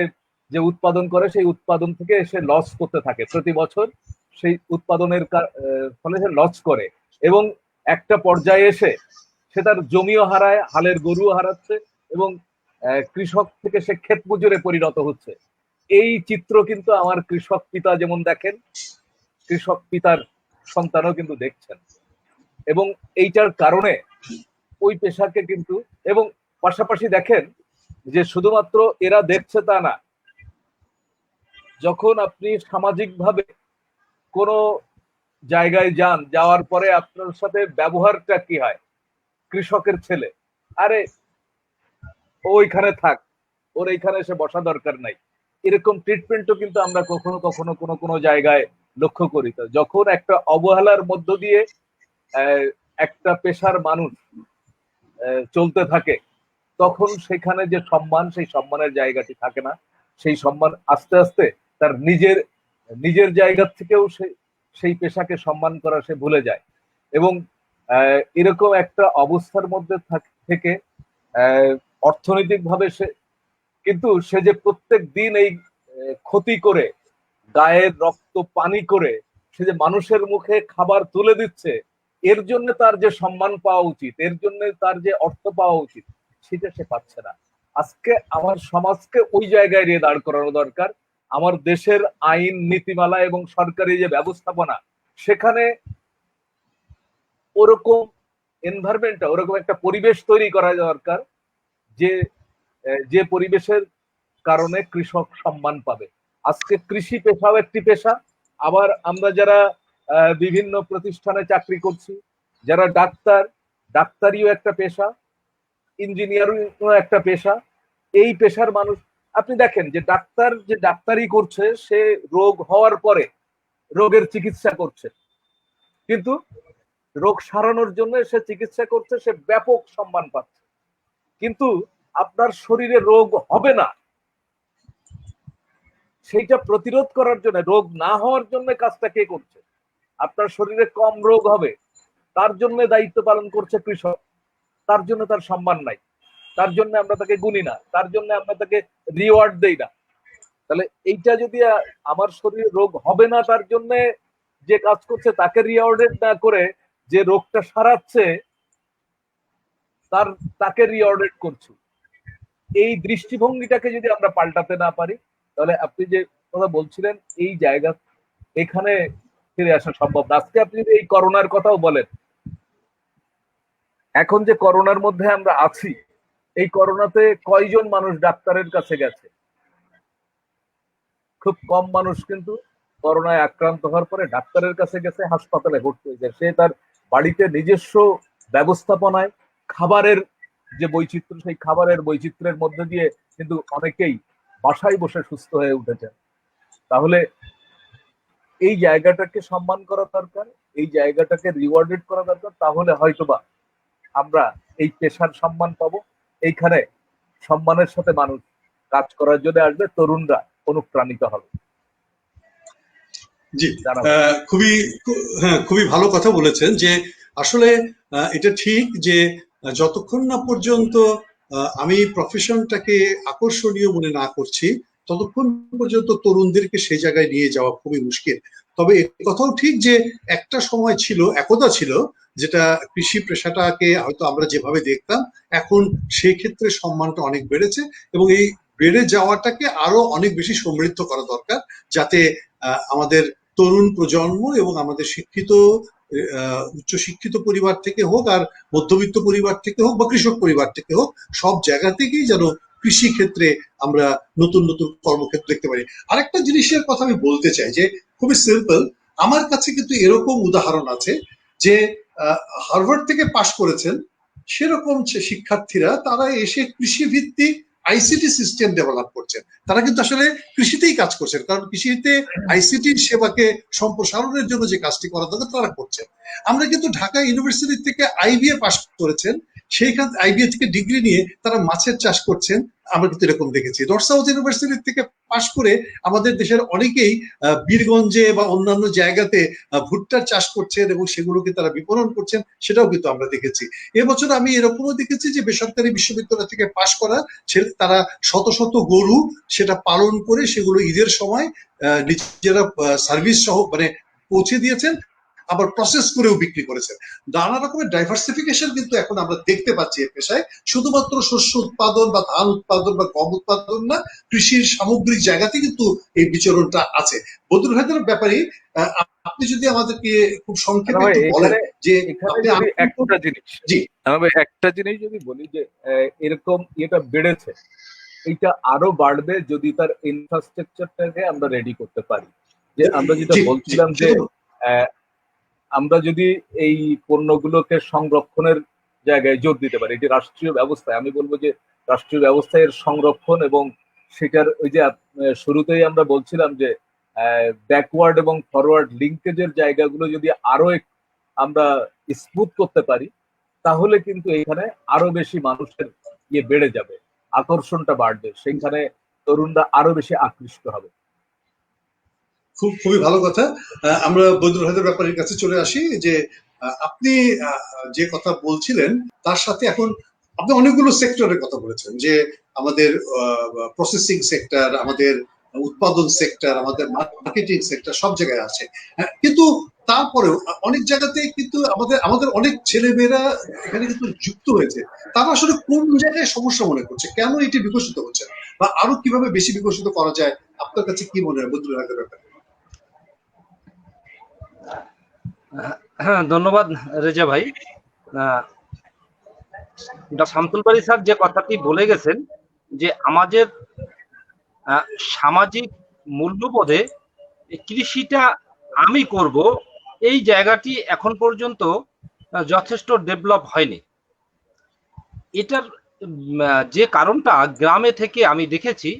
যে উৎপাদন করে সেই উৎপাদন থেকে সে লস করতে থাকে প্রতি বছর, সেই উৎপাদনের ফলে সে লস করে এবং একটা পর্যায়ে এসে সে তার জমিও হারায়, হালের গরুও হারাচ্ছে এবং কৃষক থেকে সে ক্ষেত মজুরে পরিণত হচ্ছে। এই চিত্র কিন্তু আমার কৃষক পিতা যেমন দেখেন, কৃষক পিতার সন্তানও কিন্তু দেখছেন এবং এইটার কারণে ওই পেশাকে কিন্তু, এবং পাশাপাশি দেখেন যে শুধুমাত্র এরা দেখছে তা না, যখন আপনি সামাজিকভাবে কোনো জায়গায় যান, যাওয়ার পরে আপনার সাথে ব্যবহারটা কি হয়, কৃষকের ছেলে, আরে ওইখানে থাক, ওর এইখানে এসে বসা দরকার নাই, এরকম ট্রিটমেন্টও কিন্তু আমরা কখনো কখনো কোনো কোনো জায়গায় লক্ষ্য করি। তো যখন একটা অবহেলার মধ্য দিয়ে একটা পেশার মানুষ চলতে থাকে, তখন সেখানে যে সম্মান, সেই সম্মানের জায়গাটি থাকে না। সেই সম্মান আস্তে আস্তে তার নিজের জায়গা থেকেও সেই পেশাকে সম্মান করা সে ভুলে যায় এবং এরকম একটা অবস্থার মধ্যে থেকে অর্থনৈতিকভাবে সে যে প্রত্যেক দিন এই ক্ষতি করে, গায়ের রক্ত পানি করে সে যে মানুষের মুখে খাবার তুলে দিচ্ছে, এর জন্য তার যে সম্মান পাওয়া উচিত, এর জন্য তার যে অর্থ পাওয়া উচিত, সেটা সে পাচ্ছে না। আজকে আমার সমাজকে ওই জায়গায় নিয়ে দাঁড় করানো দরকার। আমার দেশের আইন নীতিমালা এবং সরকারি যে ব্যবস্থাপনা, সেখানে ওরকম এনভায়রনমেন্টটা, ওরকম একটা পরিবেশ তৈরি করা দরকার যে পরিবেশের কারণে কৃষক সম্মান পাবে। আজকে কৃষি পেশাও একটি পেশা, আবার আমরা যারা বিভিন্ন প্রতিষ্ঠানে চাকরি করছি, যারা ডাক্তারিও একটা পেশা, ইঞ্জিনিয়ারিংও একটা পেশা। এই পেশার মানুষ, আপনি দেখেন যে ডাক্তারি করছে, সে রোগ হওয়ার পরে রোগের চিকিৎসা করছে, কিন্তু রোগ সারানোর জন্য সে চিকিৎসা করছে, সে ব্যাপক সম্মান পাচ্ছে। কিন্তু আপনার শরীরে রোগ হবে না, সেইটা প্রতিরোধ করার জন্য, রোগ না হওয়ার জন্য কাজটা কে করছে? আপনার শরীরে কম রোগ হবে তার জন্য দায়িত্ব পালন করছে কৃষক, তার জন্য তার সম্মান নাই, তার জন্য আমরা তাকে গুনি না, তার জন্য আমরা তাকে রিওয়ার্ড দেই না। তাহলে এইটা যদি আমার শরীরে রোগ হবে না তার জন্য যে কাজ করছে তাকে রিওয়ার্ডেড না করে যে রোগটা সারাচ্ছে তাকে রিওয়ার্ডেড করছি, এই দৃষ্টিভঙ্গিটাকে যদি আমরা পাল্টাতে না পারি, তাহলে আপনি যে কথা বলছিলেন এই জায়গা, এখানে ফিরে আসা সম্ভব না। আজকে আপনি যদি এই করোনার কথাও বলেন, এখন যে করোনার মধ্যে আমরা আছি, এই করোনাতে কয়জন মানুষ ডাক্তারের কাছে গেছে? খুব কম মানুষ কিন্তু করোনায় আক্রান্ত হওয়ার পরে ডাক্তারের কাছে গেছে, হাসপাতালে ভর্তি হয়েছে। সে তার বাড়িতে নিজস্ব ব্যবস্থাপনায় খাবারের যে বৈচিত্র্য, সেই খাবারের বৈচিত্র্যের মধ্যে দিয়ে কিন্তু অনেকেই বাসায় বসে সুস্থ হয়ে উঠেছেন। তাহলে এই জায়গাটাকে সম্মান করা দরকার, এই জায়গাটাকে রিওয়ার্ডেড করা দরকার, তাহলে হয়তোবা আমরা এই পেশার সম্মান পাবো। এইখানে সম্মানের সাথে মানুষ কাজ করার জন্য আসবে, তরুণরা অনুপ্রাণিত হবে। জি, খুবই ভালো কথা বলেছেন যে আসলে এটা ঠিক যে যতক্ষণ না পর্যন্ত আমি প্রফেশনটাকে আকর্ষণীয় মনে না করছি, ততক্ষণ পর্যন্ত তরুণদেরকে সেই জায়গায় নিয়ে যাওয়া খুবই মুশকিল। তবে কথাও ঠিক যে একটা সময় ছিল, একদা ছিল, যেটা কৃষি পেশাটাকে হয়তো আমরা যেভাবে দেখতাম, এখন সেই ক্ষেত্রে সম্মানটা অনেক বেড়েছে এবং এই বেড়ে যাওয়াটাকে আরো অনেক বেশি সমৃদ্ধ করা দরকার, যাতে আমাদের তরুণ প্রজন্ম এবং আমাদের শিক্ষিত উচ্চশিক্ষিত পরিবার থেকে হোক, আর মধ্যবিত্ত পরিবার থেকে হোক, বা কৃষক পরিবার থেকে হোক, সব জায়গা থেকেই যেন কৃষি ক্ষেত্রে আমরা নতুন নতুন কর্মক্ষেত্র দেখতে পারি। আরেকটা জিনিসের কথা আমি বলতে চাই যে খুবই সিম্পল, আমার কাছে কিন্তু এরকম উদাহরণ আছে যে হার্ভার্ড থেকে পাশ করেছেন সেরকম শিক্ষার্থীরা, তারা এসে কৃষি ভিত্তিক আইসিটি সিস্টেম ডেভেলপ করছেন, তারা কিন্তু আসলে কৃষিতেই কাজ করছেন, কারণ কৃষিতে আইসিটির সেবাকে সম্প্রসারণের জন্য যে কাজটি করা দরকার তারা করছেন। আমরা কিন্তু ঢাকা ইউনিভার্সিটি থেকে আইবিএ পাস করেছেন, সেইখান আইবিএ থেকে ডিগ্রি নিয়ে তারা মাছের চাষ করছেন, আমরা কিন্তু এরকম দেখেছি। নর্থ সাউথ ইউনিভার্সিটি থেকে পাশ করে আমাদের দেশের অনেকেই বীরগঞ্জে বা অন্যান্য জায়গাতে ভুট্টার চাষ করছেন এবং সেগুলোকে তারা বিপণন করছেন, সেটাও কিন্তু আমরা দেখেছি। এবছর আমি এরকমও দেখেছি যে বেসরকারি বিশ্ববিদ্যালয় থেকে পাশ করা তারা শত শত গরু সেটা পালন করে সেগুলো ঈদের সময় নিজেরা সার্ভিস সহ মানে পৌঁছে দিয়েছেন, আবার প্রসেস করেও বিক্রি করেছেন। নানা রকমের ডাইভার্সিফিকেশন কিন্তু এখন আমরা দেখতে পাচ্ছি এই পেশায়। শুধুমাত্র শস্য উৎপাদন বা ধান উৎপাদন বা গম উৎপাদন না, কৃষির সামগ্রিক জায়গাতে কিন্তু এই বিচরণটা আছে। বদরুল হায়দারের ব্যাপারে আপনি যদি আমাদেরকে খুব সংক্ষেপে একটু বলেন যে একটা জিনিস, জি একটা জিনিস যদি বলি যে এরকম এটা বেড়েছে, এটা আরো বাড়বে যদি তার ইনফ্রাস্ট্রাকচারটাকে আমরা রেডি করতে পারি। যে আমরা যেটা বলছিলাম যে আমরা যদি এই পণ্যগুলোকে সংরক্ষণের জায়গায় জোর দিতে পারি, এটি রাষ্ট্রীয় ব্যবস্থায়, আমি বলবো যে রাষ্ট্রীয় ব্যবস্থায় এর সংরক্ষণ এবং সেটার ওই যে শুরুতেই আমরা বলছিলাম যে ব্যাকওয়ার্ড এবং ফরওয়ার্ড লিঙ্কেজের জায়গাগুলো যদি আরো আমরা স্মুথ করতে পারি, তাহলে কিন্তু এখানে আরো বেশি মানুষের বেড়ে যাবে, আকর্ষণটা বাড়বে, সেখানে তরুণরা আরো বেশি আকৃষ্ট হবে। খুবই ভালো কথা। আমরা বদরুল হায়দার ব্যাপারীর কাছে চলে আসি যে আপনি যে কথা বলছিলেন তার সাথে এখন আপনি অনেকগুলো সেক্টরের কথা বলেছেন, যে আমাদের প্রসেসিং সেক্টর, আমাদের উৎপাদন সেক্টর, আমাদের মার্কেটিং সেক্টর সব জায়গায় আছে, কিন্তু তারপরেও অনেক জায়গাতে কিন্তু আমাদের অনেক ছেলেমেয়েরা এখানে কিন্তু যুক্ত হয়েছে। তারা আসলে কোন জায়গায় সমস্যা মনে করছে, কেন এটি বিকশিত হচ্ছে, বা আরো কিভাবে বেশি বিকশিত করা যায়, আপনার কাছে কি মনে হয় বদরুল হায়দার ব্যাপারে? হ্যাঁ, ধন্যবাদ রেজা ভাই। শামসুল বারী স্যার যে কথাটি বলে গেছেন যে আমাদের সামাজিক মূল্যবোধে কৃষিটা আমি করব, এই জায়গাটি এখন পর্যন্ত যথেষ্ট ডেভেলপ হয়নি। এটার যে কারণটা গ্রামে থেকে আমি দেখেছি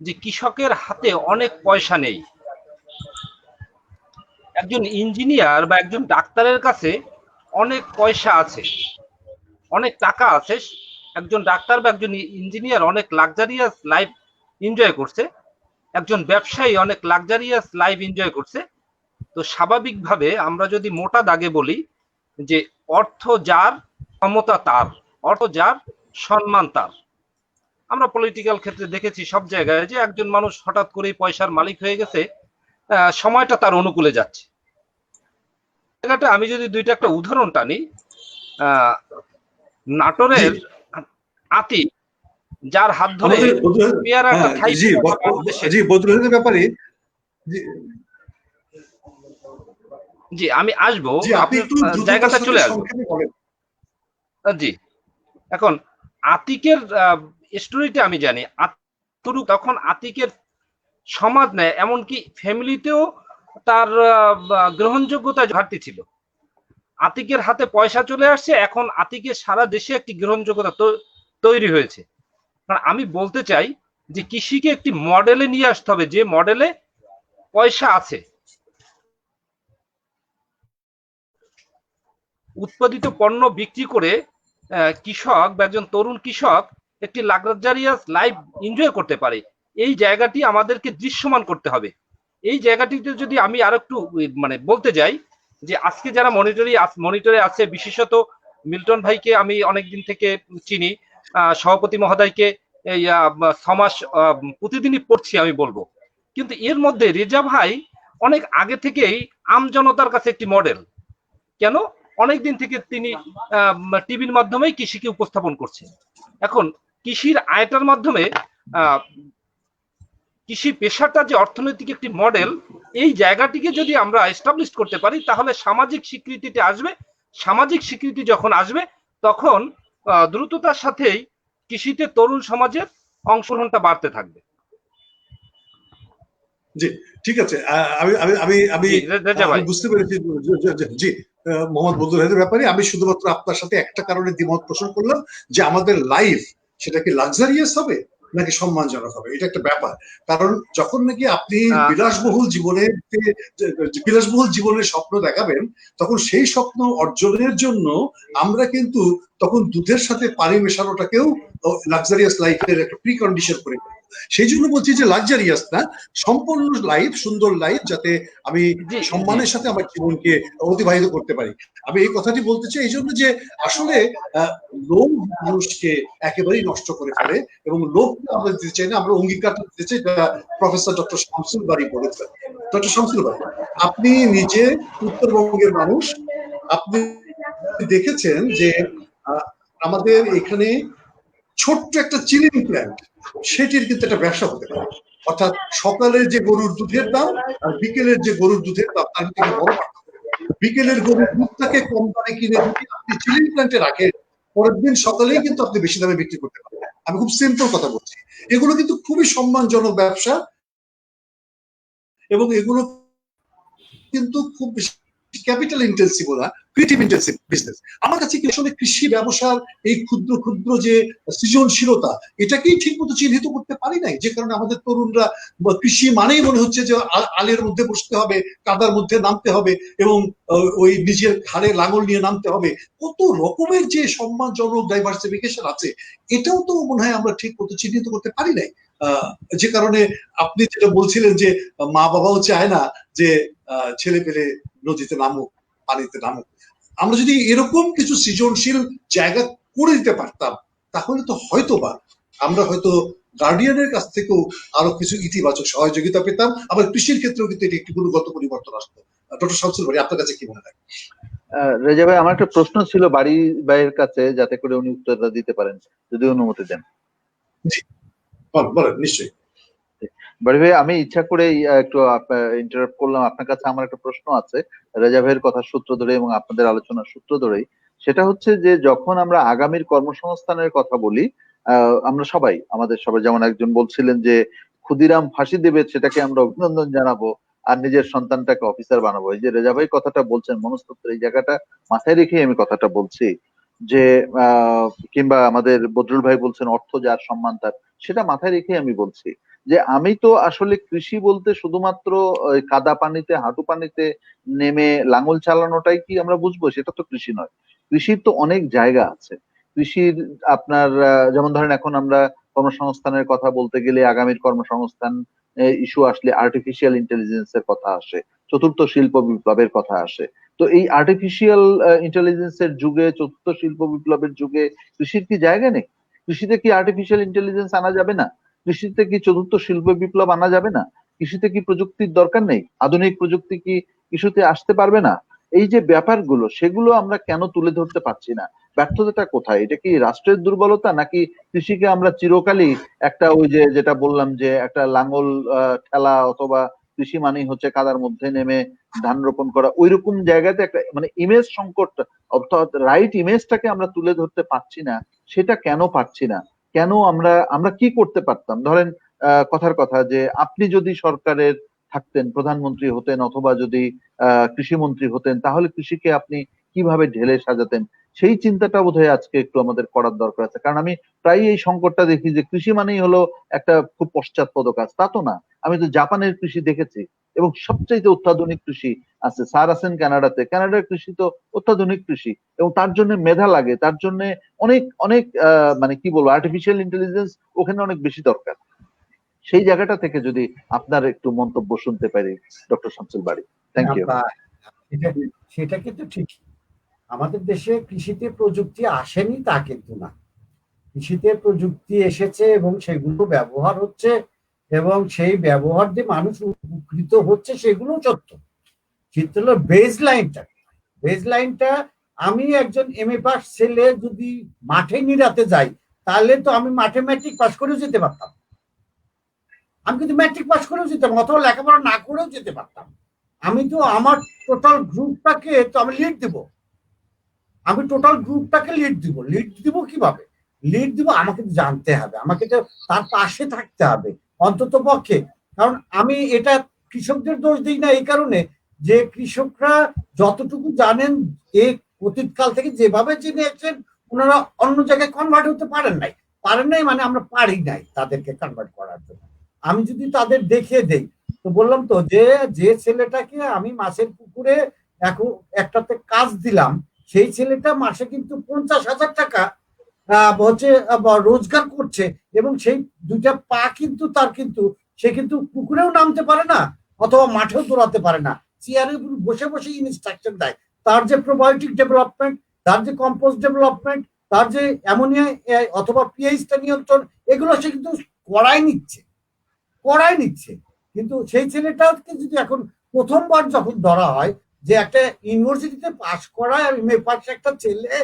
যে কৃষকের হাতে অনেক পয়সা নেই। একজন ইঞ্জিনিয়ার বা একজন ডাক্তারের কাছে অনেক পয়সা আছে, অনেক টাকা আছে। একজন ডাক্তার বা একজন ইঞ্জিনিয়ার অনেক লাক্সারিয়াস লাইফ এনজয় করছে, একজন ব্যবসায়ী অনেক লাক্সারিয়াস লাইফ এনজয় করছে। তো স্বাভাবিকভাবে আমরা যদি মোটা দাগে বলি যে অর্থ যার ক্ষমতা তার, অর্থ যার সম্মান তার। আমরা পলিটিক্যাল ক্ষেত্রে দেখেছি সব জায়গায় যে একজন মানুষ হঠাৎ করেই পয়সার মালিক হয়ে গেছে, সময়টা তার অনুকূলে যাচ্ছে। আমি যদি দুইটা একটা উদাহরণ টানি, নাটোরের আতি যার হাত ধরে ব্যাপারে জি আমি আসবো, জায়গাটা চলে আসবো। জি, এখন আতিকের স্টোরিটা আমি জানি। তখন আতিকের সমাজ নেয়, এমনকি ফ্যামিলিতেও তার গ্রহণযোগ্যতা ঘাটতি ছিল। আতিকের হাতে পয়সা চলে আসছে, এখন আতিকের সারা দেশে একটি গ্রহণযোগ্যতা তৈরি হয়েছে। আমি বলতে চাই যে কৃষিকে একটি মডেলে নিয়ে আসতে হবে, যে মডেলে পয়সা আছে, উৎপাদিত পণ্য বিক্রি করে কৃষক বা একজন তরুণ কৃষক একটি লাক্সারিয়াস লাইফ এনজয় করতে পারে। এই জায়গাটি আমাদেরকে দৃশ্যমান করতে হবে। এই জায়গাটিতে যদি আমি আরো একটু মানে বলতে যাই যে আজকে যারা মনিটরে আছে, বিশেষত মিল্টন ভাইকে আমি অনেকদিন থেকে চিনি, সভাপতি মহোদয়কে এই 6 মাস প্রতিদিনই পড়ছি আমি বলবো, কিন্তু এর মধ্যে রেজা ভাই অনেক আগে থেকেই আমজনতার কাছে একটি মডেল। কেন? অনেকদিন থেকে তিনি টিভির মাধ্যমেই কৃষিকে উপস্থাপন করছে। এখন কৃষির আয়টার মাধ্যমে কৃষি পেশাটা যে অর্থনৈতিক একটি মডেল, এই জায়গাটিকে যদি আমরা এস্টাবলিশ করতে পারি তাহলে সামাজিক স্বীকৃতিটা আসবে। সামাজিক স্বীকৃতি যখন আসবে তখন দ্রুততার সাথেই কৃষিতে তরুণ সমাজের অংশগ্রহণটা বাড়তে থাকবে। জি ঠিক আছে, আমি বুঝতে পেরেছি। জি মোহাম্মদ বদরুল হায়দার ব্যাপারে আমি শুধুমাত্র আপনার সাথে একটা কারণে দ্বিমত পোষণ করলাম, যে আমাদের লাইফ সেটা কি লাক্সারিয়াস হবে নাকি সম্মানজনক হবে, এটা একটা ব্যাপার। কারণ যখন নাকি আপনি বিলাসবহুল জীবনের স্বপ্ন দেখাবেন, তখন সেই স্বপ্ন অর্জনের জন্য আমরা কিন্তু তখন দুধের সাথে পানি মেশানোটাকেও লাক্সারিয়াস লাইফের একটা প্রি কন্ডিশন করে ফেলবো। সেই জন্য বলছি যে লাক্সারিয়াস না, সম্পূর্ণ লাইফ, সুন্দর লাইফ, যাতে আমি সম্মানের সাথে আমার জীবনকে অতিবাহিত করতে পারি। আমি এই কথাটি বলতে চাই এই জন্য যে আসলে লোভ মানুষকে একেবারেই নষ্ট করে ফেলে, এবং লোভ আমরা দিতে চাই না, আমরা অঙ্গীকার দিতে চাই, প্রফেসর ডক্টর শামসুল বারী বলেছেন। ডক্টর শামসুল বারী, আপনি নিজে উত্তরবঙ্গের মানুষ, আপনি দেখেছেন যে আমাদের এখানে ছোট্ট একটা চিলিং প্ল্যান্ট, সেটির কিন্তু একটা ব্যবসা হতে পারে। অর্থাৎ সকালের যে গরুর দুধের দাম আর বিকেলের যে গরুর দুধের দাম, তার থেকে বড় পার্থক্য। বিকেলের গরুর দুধটাকে কম দামে কিনে যদি আপনি চিলিং প্ল্যান্টে রাখেন, পরের দিন সকালেই কিন্তু আপনি বেশি দামে বিক্রি করতে পারবেন। আমি খুব সিম্পল কথা বলছি, এগুলো কিন্তু খুবই সম্মানজনক ব্যবসা, এবং এগুলো কিন্তু খুব বেশি ক্যাপিটাল ইন্টেন্সিভ না, ক্রিয়েটিভ ইন্টেন্সিভ বিজনেস। আমার কাছে কি আসলে কৃষি ব্যবসার এই ক্ষুদ্র ক্ষুদ্র যে সৃজনশীলতা, এটাকেই ঠিক মতো চিহ্নিত করতে পারি নাই, যে কারণে আমাদের তরুণরা কৃষি মানেই মনে হচ্ছে যে আলের মধ্যে বসতে হবে, কাদার মধ্যে নামতে হবে, এবং ওই নিজের ঘাড়ে লাঙল নিয়ে নামতে হবে। কত রকমের যে সম্মানজনক ডাইভার্সিফিকেশন আছে, এটাও তো মনে হয় আমরা ঠিক মতো চিহ্নিত করতে পারি নাই। যে কারণে আপনি যেটা বলছিলেন যে মা বাবাও চায় না যে ছেলে পেলে নদীতে নামুক, পানিতে নামুক। আমরা যদি এরকম কিছু সৃজনশীল জায়গা করে দিতে পারতাম, তাহলে তো হয়তোবা আমরা হয়তো গার্ডিয়ানের কাছ থেকেও আরো কিছু ইতিবাচক সহযোগিতা পেতাম। আবার কৃষির ক্ষেত্রেও কিন্তু এটি একটি গুণগত পরিবর্তন আসতো। ডক্টর শামসুল বারী, আপনার কাছে কি মনে হয়? রেজা ভাই, আমার একটা প্রশ্ন ছিল বাড়ি ভাইয়ের কাছে, যাতে করে উনি উত্তরটা দিতে পারেন, যদি অনুমতি দেন। জি বলেন, নিশ্চয়ই। বাড়ি ভাই, আমি ইচ্ছা করে একটু ইন্টারাপ্ট করলাম। আপনার কাছে আমার একটা প্রশ্ন আছে রেজা ভাইয়ের কথা সূত্র ধরে এবং আপনাদের আলোচনার সূত্র ধরেই। সেটা হচ্ছে যে যখন আমরা আগামীর কর্মসংস্থানের কথা বলি, আমরা সবাই, আমাদের সবাই, যেমন একজন বলছিলেন যে ক্ষুদিরাম ফাঁসি দেবে, সেটাকে আমরা অভিনন্দন জানাবো, আর নিজের সন্তানটাকে অফিসার বানাবো। এই যে রেজা ভাই কথাটা বলছেন, মনস্তত্ত্বের এই জায়গাটা মাথায় রেখে আমি কথাটা বলছি। যে কিংবা আমাদের বদরুল ভাই বলছেন অর্থ যার সম্মান তার, সেটা মাথায় রেখে আমি বলছি যে আমি তো আসলে কৃষি বলতে শুধুমাত্র কাদা পানিতে, হাঁটু পানিতে নেমে লাঙল চালানোটাই কি আমরা বুঝবো? সেটা তো কৃষি নয়। কৃষির তো অনেক জায়গা আছে। কৃষির আপনার যেমন ধরেন, এখন আমরা কর্মসংস্থানের কথা বলতে গেলে আগামীর কর্মসংস্থান ইস্যু আসলে আর্টিফিশিয়াল ইন্টেলিজেন্সের কথা আসে, চতুর্থ শিল্প বিপ্লবের কথা আসে। তো এই আর্টিফিশিয়াল ইন্টেলিজেন্সের যুগে, চতুর্থ শিল্প বিপ্লবের যুগে কৃষির কি জায়গা নেই? কৃষিতে কি আর্টিফিশিয়াল ইন্টেলিজেন্স আনা যাবে না? কৃষিতে কি চতুর্থ শিল্প বিপ্লব আনা যাবে না? কৃষিতে কি প্রযুক্তির দরকার নেই? আধুনিক প্রযুক্তি কি কৃষিতে আসতে পারবে না? এই যে ব্যাপারগুলো, সেগুলো আমরা কেন তুলে ধরতে পারছি না? ব্যর্থতাটা কোথায়? এটা কি রাষ্ট্রের দুর্বলতা, নাকি কৃষিকে আমরা চিরকালই একটা ওই যে যেটা বললাম যে একটা লাঙল ঠেলা, অথবা কৃষি মানেই হচ্ছে কাদার মধ্যে নেমে ধান রোপণ করা, ওইরকম জায়গাতে একটা মানে ইমেজ সংকট, অর্থাৎ রাইট ইমেজটাকে আমরা তুলে ধরতে পারছি না? সেটা কেন পারছি না? কেন আমরা কি করতে পারতাম? ধরেন কথার কথা যে আপনি যদি সরকারের থাকতেন, প্রধানমন্ত্রী হতেন, অথবা যদি কৃষিমন্ত্রী হতেন, তাহলে কৃষিকে আপনি কিভাবে ঢেলে সাজাতেন? সেই চিন্তাটা বোধহয় আজকে একটু আমাদের করার দরকার আছে। কারণ আমি প্রায় এই সংকটটা দেখি যে কৃষি মানেই হলো একটা খুব পশ্চাৎপদ কাজ। তা তো না। আমি তো জাপানের কৃষি দেখেছি, এবং সবচাইতে অত্যাধুনিক কৃষি আছে। স্যার আছেন কানাডাতে, কানাডার কৃষি তো অত্যাধুনিক কৃষি, এবং তার জন্য মেধা লাগে, তার জন্য অনেক অনেক মানে কি বলবো, আর্টিফিশিয়াল ইন্টেলিজেন্স ওখানে অনেক বেশি দরকার। সেই জায়গাটা থেকে যদি আপনার একটু মন্তব্য শুনতে পারি, doctor Shamsul Bari. Thank you. সেটা কিন্তু ঠিক। আমাদের দেশে কৃষিতে প্রযুক্তি আসেনি তা কিন্তু না। কৃষিতে প্রযুক্তি এসেছে এবং সেগুলো ব্যবহার হচ্ছে, এবং সেই ব্যবহার দিয়ে মানুষ উপকৃত হচ্ছে, সেগুলো সত্য। চিত্র হলো বেজ লাইনটা আমি একজন MA পাস ছেলে যদি মাঠে নিরাতে যাই, তাহলে তো আমি মাঠে ম্যাট্রিক পাস করেও যেতে পারতাম। আমি কিন্তু ম্যাট্রিক পাস করেও যেতাম, অথবা লেখাপড়া না করেও যেতে পারতাম। আমি তো আমার টোটাল গ্রুপটাকে তো আমি লিড দিব। লিড দিব কিভাবে? লিড দিব, আমাকে জানতে হবে, আমাকে তো তার পাশে থাকতে হবে অন্তত পক্ষে। কারণ আমি এটা কৃষকদের দোষ দিই না এই কারণে যে কৃষকরা যতটুকু জানেন এই অতীতকাল থেকে যেভাবে জেনে এসেছেন, ওনারা অন্য জায়গায় কনভার্ট হতে পারেন নাই। পারেন নাই মানে আমরা পারি নাই তাদেরকে কনভার্ট করার জন্য। আমি যদি তাদের দেখিয়ে দেই, তো বললাম তো যে যে ছেলেটাকে আমি মাছের পুকুরে এখন একটাতে কাজ দিলাম, সেই ছেলেটা মাসে কিন্তু 50,000 টাকা হচ্ছে রোজগার করছে, এবং সেই দুইটা পা কিন্তু তার কিন্তু সে কিন্তু পুকুরেও নামতে পারে না অথবা মাঠেও দৌড়াতে পারে না, চেয়ারে বসে বসে ইনস্ট্রাকশন দেয়। তার যে প্রোবায়োটিক ডেভেলপমেন্ট, তার যে কম্পোস্ট ডেভেলপমেন্ট, তার যে অ্যামোনিয়া অথবা পিএইচটা নিয়ন্ত্রণ, এগুলো সে কিন্তু করাই নিচ্ছে। কিন্তু সেই ছেলেটাকে যদি এখন প্রথমবার যখন ধরা হয় যে একটা ইউনিভার্সিটিতে পাশ করা পাশে একটা ছেলে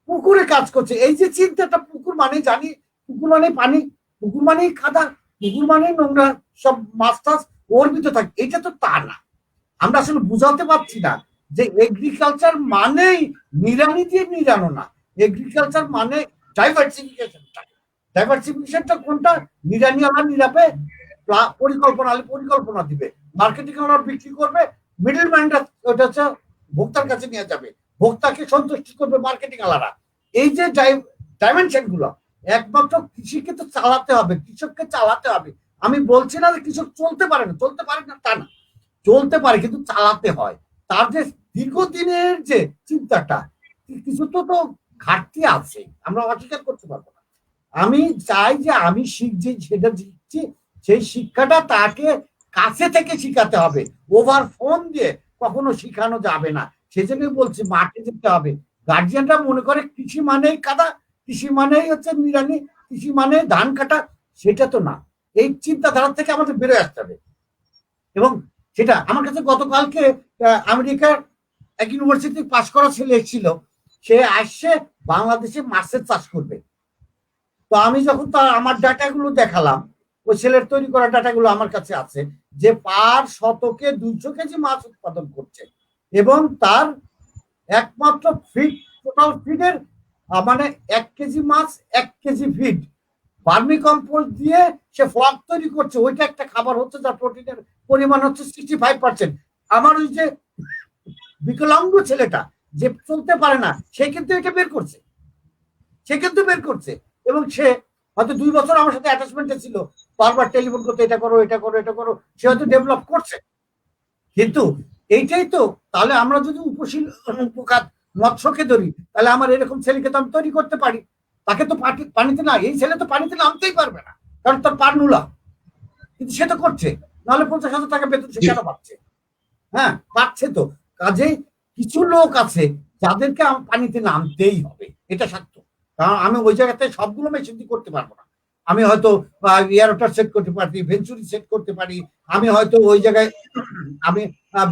পুকুরে কাজ করছে, এই যে চিন্তাটা, পুকুর মানে জানি পুকুর মানে পানি, পুকুর মানেই কাদা, পুকুর মানে নোংরা, সব মাছ টাছ ওর ভিতরে থাকে, এটা তো তা না। আমরা আসলে বুঝাতে পারছি না যে এগ্রিকালচার মানেই নিড়ানি দিয়ে নিড়ানো না, এগ্রিকালচার মানে ডাইভার্সিফিকেশনটা কোনটা? নিড়ানিওয়ালা নিরাপে পরিকল্পনা দিবে, মার্কেটিং ওরা বিক্রি করবে, মিডল ম্যানরা ওটা হচ্ছে ভোক্তার কাছে নিয়ে যাবে, ভোক্তাকে সন্তুষ্টি করবে মার্কেটিং আলারা। এই যে ডাইমেনশন গুলো একমাত্র কৃষিকে তো চালাতে হবে, কৃষককে চালাতে হবে। আমি বলছি না যে কৃষক চলতে পারে না তা না, চলতে পারে, কিন্তু চালাতে হয়। তার যে দীর্ঘদিনের যে চিন্তাটা, কিছু তো ঘাটতি আছে, আমরা অস্বীকার করতে পারবো না। আমি চাই যে আমি সেটা শিখছি, সেই শিক্ষাটা তাকে কাছে থেকে শিখাতে হবে, ওভার ফোন দিয়ে কখনো শিখানো যাবে না। সেজন্য বলছি মাঠে যেতে হবে। গার্জিয়ানরা মনে করে কৃষি মানেই কাদা, কৃষি মানেই হচ্ছে নিড়ানি, কৃষি মানে ধান কাটা, সেটা তো না। এই চিন্তাধারা থেকে আমাদের বেরোয় আসতে হবে। এবং সেটা আমার কাছে গতকালকে আমেরিকার এক ইউনিভার্সিটি পাশ করা ছেলে এসেছিল, সে আসছে বাংলাদেশে মাছের চাষ করবে। তো আমি যখন তার আমার ডাটাগুলো দেখালাম, ওই ছেলের তৈরি করা ডাটাগুলো আমার কাছে আছে, যে পার শতকে 200 কেজি মাছ উৎপাদন করছে, এবং তার একমাত্র ফিড, টোটাল ফিডের মানে 1 কেজি মাছ 1 কেজি ফিড ভার্মি কম্পোস্ট দিয়ে সে ফ্লক তৈরি করছে, ওইটা একটা খাবার হচ্ছে যার প্রোটিনের পরিমাণ হচ্ছে 65%। আমার ওই যে বিকলাঙ্গ ছেলেটা যে চলতে পারে না, সে কিন্তু এটা বের করছে, এবং সে হয়তো 2 বছর আমার সাথে অ্যাটাচমেন্টে ছিল, বারবার টেলিফোন করতে, এটা করো এটা করো এটা করো, সে হয়তো ডেভেলপ করছে। কিন্তু এইটাই তো, তাহলে আমরা যদি উপখাত মৎস্যকে ধরি, তাহলে আমার এরকম ছেলেকে তো আমি তৈরি করতে পারি। তাকে তো পানিতে না, এই ছেলে তো পানিতে নামতেই পারবে না, কারণ তার পা নুলা, কিন্তু সে তো করছে, নাহলে 50,000 টাকা বেতন সে কেন পাচ্ছে? হ্যাঁ, পাচ্ছে তো। কাজেই কিছু লোক আছে যাদেরকে পানিতে নামতেই হবে, এটা সত্য। কারণ আমি ওই জায়গাতে সবগুলো মেশিন দিয়ে করতে পারবো না। আমি হয়তো এয়ারোটার সেট করতে পারি, ভেঞ্চুরি সেট করতে পারি, আমি হয়তো ওই জায়গায় আমি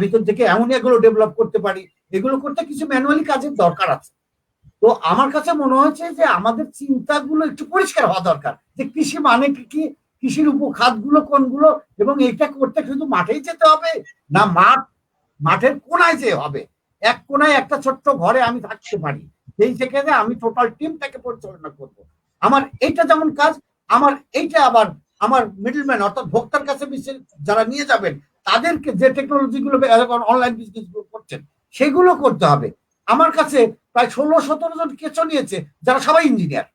ভিতর থেকে অ্যামোনিয়াগুলো ডেভেলপ করতে পারি। এগুলো করতে কিছু ম্যানুয়ালি কাজের দরকার আছে। তো আমার কাছে মনে হয়েছে যে আমাদের চিন্তাগুলো একটু পরিষ্কার হওয়া দরকার, যে কৃষি মানে কি, কৃষির উপখাতগুলো কোনগুলো, এবং এটা করতে শুধু মাঠেই যেতে হবে না, মাঠের কোনায় যে হবে, এক কোনায় একটা ছোট্ট ঘরে আমি থাকতে পারি, সেই থেকে আমি টোটাল টিমটাকে পরিচালনা করব। আমার এইটা যেমন কাজ, আমার এইটা আবার আমার মিডলম্যান অর্থাৎ ভোক্তার কাছে যারা নিয়ে যাবেন, তাদেরকে যে টেকনোলজি গুলো অনলাইন বিজনেস গুলো করছেন, সেগুলো করতে হবে। আমার কাছে প্রায় 16-17 জন কেঁচো নিয়েছে, যারা সবাই ইঞ্জিনিয়ার।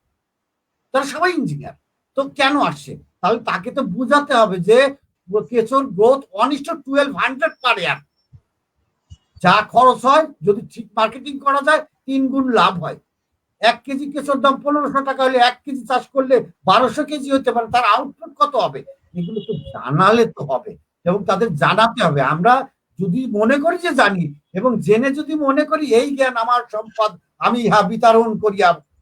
তো কেন আসছে? তাহলে তাকে তো বুঝাতে হবে যে কেঁচোর গ্রোথ 1:1200 পার ইয়ার, যা খরচ হয় যদি ঠিক মার্কেটিং করা যায় 3 গুণ লাভ হয়। 1 কেজি কেঁচোর দাম 1500 টাকা হলে 1 কেজি চাষ করলে 1200 কেজি হতে পারে, তার আউটপুট কত হবে? এগুলো তো জানালে তো হবে, এবং তাদের জানাতে হবে। আমরা যদি মনে করি যে জানি, এবং জেনে যদি মনে করি এই জ্ঞান আমার সম্পদ, আমি ইহা বিতরণ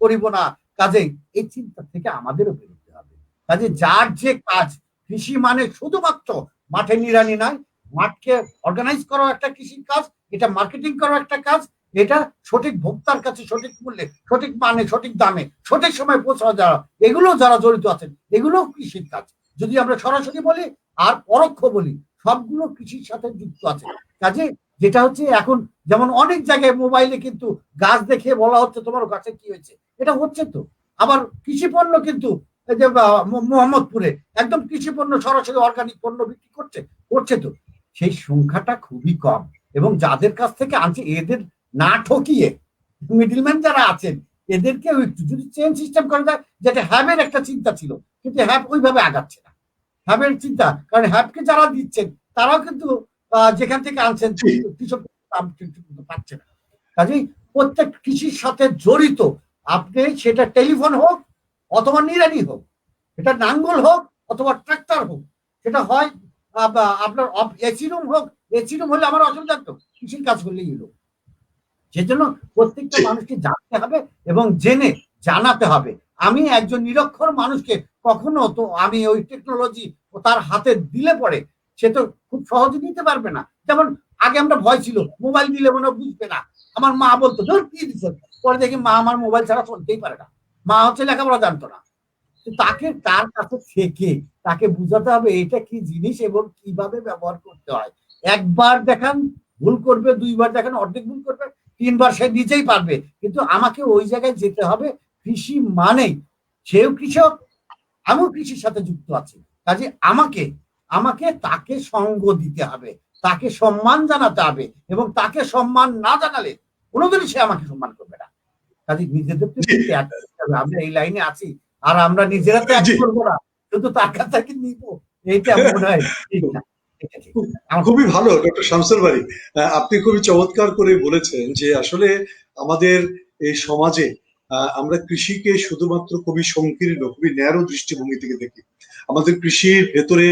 করিব না, কাজেই এই চিন্তা থেকে আমাদেরও বেরোতে হবে। কাজে যার যে কাজ, কৃষি মানে শুধুমাত্র মাঠে নিড়ানি নয়, মাঠকে অর্গানাইজ করা একটা কৃষির কাজ, এটা মার্কেটিং করা একটা কাজ, এটা সঠিক ভোক্তার কাছে সঠিক মূল্যে, সঠিক মানে, সঠিক দামে, সঠিক সময় পৌঁছানো যারা, এগুলো যারা জড়িত আছেন, এগুলো কৃষির কাজ। যদি আমরা সরাসরি বলি আর পরোক্ষ বলি, সবগুলো কৃষির সাথে যুক্ত আছে। কাজে যেটা হচ্ছে এখন যেমন অনেক জায়গায় মোবাইলে কিন্তু গাছ দেখে বলা হচ্ছে তোমার গাছে কি হয়েছে, এটা হচ্ছে তো। আবার কৃষি পণ্য কিন্তু এই যে মোহাম্মদপুরে একদম কৃষি পণ্য সরাসরি অর্গানিক পণ্য বিক্রি করছে তো, সেই সংখ্যাটা খুবই কম। এবং যাদের কাছ থেকে আনছে, এদের না ঠকিয়ে মিডলম্যান যারা আছেন, এদেরকেও একটু যদি চেন সিস্টেম করা যায়, যেটা হ্যাবের একটা চিন্তা ছিল, কিন্তু হ্যাব ওইভাবে আগাচ্ছে না। হ্যাবের চিন্তা, কারণ হ্যাবকে যারা দিচ্ছেন তারাও কিন্তু যেখান থেকে আনছেন কৃষক পাচ্ছে না। কাজেই প্রত্যেক কৃষির সাথে জড়িত, আপনি সেটা টেলিফোন হোক অথবা নিড়ানি হোক, এটা নাঙ্গল হোক অথবা ট্রাক্টর হোক, সেটা হয় আপনার এসি রুম হোক, এসি রুম হলে আমার অসুবিধা তো কৃষির কাজ করলেই হলো। সেজন্য প্রত্যেকটা মানুষকে জানতে হবে এবং জেনে জানাতে হবে। আমি একজন নিরক্ষর মানুষকে কখনো তো আমি ওই টেকনোলজি তার হাতে দিলে পরে সে তো খুব সহজে নিতে পারবে না। যেমন আগে আমরা ভয় ছিল, মোবাইল দিলে মনে বুঝবে না। আমার মা বলতো ধর কি দিচ্ছে, পরে দেখি মা আমার মোবাইল ছাড়া চলতেই পারে না। মা হচ্ছে লেখাপড়া জানতো না। তাকে তার কাছে থেকে তাকে বুঝাতে হবে এটা কি জিনিস এবং কিভাবে ব্যবহার করতে হয়। একবার দেখান ভুল করবে, দুইবার দেখান অর্ধেক ভুল করবে, তিনবার সে নিজেই পারবে। কিন্তু আমাকে ওই জায়গায় যেতে হবে। কৃষি মানেই সেও কৃষক, আমিও কৃষির সাথে যুক্ত আছি। কাজে আমাকে আমাকে তাকে সঙ্গ দিতে হবে, তাকে সম্মান জানাতে হবে, এবং তাকে সম্মান না জানালে কোনোদিনই সে আমাকে সম্মান করবে না। কাজে নিজেদের আমরা এই লাইনে আছি, আর আমরা নিজেরা তো এক করবো না, শুধু তার কাছ থেকে নিব, এইটা মনে হয় ঠিক না। খুবই ভালো ডক্টর শামসুল বারী, আপনি খুবই চমৎকার করে বলেছেন যে আসলে আমাদের এই সমাজে আমরা কৃষিকে শুধুমাত্র খুবই সংকীর্ণ, খুবই ন্যারো দৃষ্টিভঙ্গি থেকে দেখি। আমাদের কৃষির ভেতরে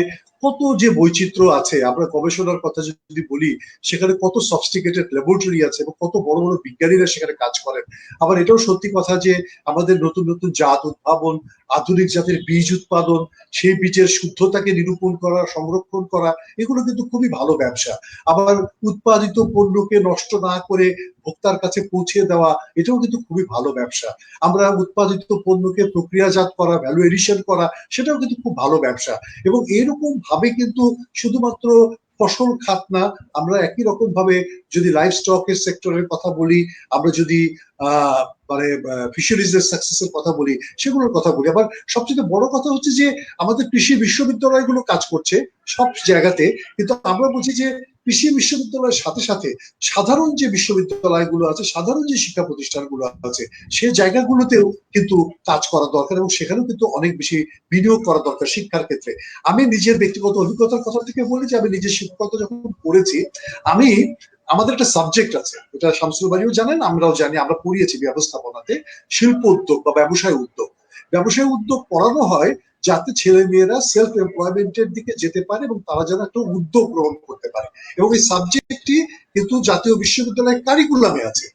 কত যে বৈচিত্র্য আছে, আমরা গবেষণার কথা যদি বলি, সেখানে কত সফিস্টিকেটেড ল্যাবরেটরি আছে এবং কত বড় বড় বিজ্ঞানীরা সেখানে কাজ করেন। আবার এটাও সত্যি কথা যে আমাদের নতুন নতুন জাত উদ্ভাবন, আধুনিক জাতের বীজ উৎপাদন, সেই বীজের শুদ্ধতাকে নিরূপণ করা, সংরক্ষণ করা, এগুলো কিন্তু খুবই ভালো ব্যবসা। আবার উৎপাদিত পণ্যকে নষ্ট না করে ভোক্তার কাছে পৌঁছে দেওয়া, এটাও কিন্তু খুবই ভালো ব্যবসা। আমরা উৎপাদিত পণ্যকে প্রক্রিয়াজাত করা, ভ্যালু এডিশন করা, সেটাও কিন্তু খুব ভালো ব্যবসা। এবং এরকম ভাবে কিন্তু শুধুমাত্র ফসল খাত না, আমরা একই রকম ভাবে যদি লাইফ স্টকের সেক্টরের কথা বলি, আমরা যদি মানে ফিশারিজের সাকসেসের কথা বলি, সেগুলোর কথা বলি। আবার সবচেয়ে বড় কথা হচ্ছে যে আমাদের কৃষি বিশ্ববিদ্যালয়গুলো কাজ করছে সব জায়গাতে, কিন্তু আমরা বলছি যে কৃষি বিশ্ববিদ্যালয়ের সাথে সাথে সাধারণ যে বিশ্ববিদ্যালয়গুলো আছে, সাধারণ যে শিক্ষা প্রতিষ্ঠানগুলো আছে, সে জায়গাগুলোতেও কিন্তু কাজ করা দরকার এবং সেখানেও কিন্তু অনেক বেশি বিনিয়োগ করা দরকার শিক্ষার ক্ষেত্রে। আমি নিজের ব্যক্তিগত অভিজ্ঞতার কথা থেকে বলি যে আমি নিজের শিক্ষকতা যখন করেছি, আমি আমাদের একটা সাবজেক্ট আছে, এটা শামসুল বারীও জানেন, আমরাও জানি, আমরা পড়িয়েছি ব্যবস্থাপনাতে, শিল্প উদ্যোগ বা ব্যবসায় উদ্যোগ। ব্যবসায় উদ্যোগ পড়ানো হয় যাতে ছেলে মেয়েরা সেলফ এমপ্লয়মেন্টের দিকে যেতে পারে এবং তারা যেন একটা উদ্যোগ গ্রহণ করতে পারে। এবং এই সাবজেক্টটি কিন্তু জাতীয় বিশ্ববিদ্যালয়ের কারিকুলামে আছে।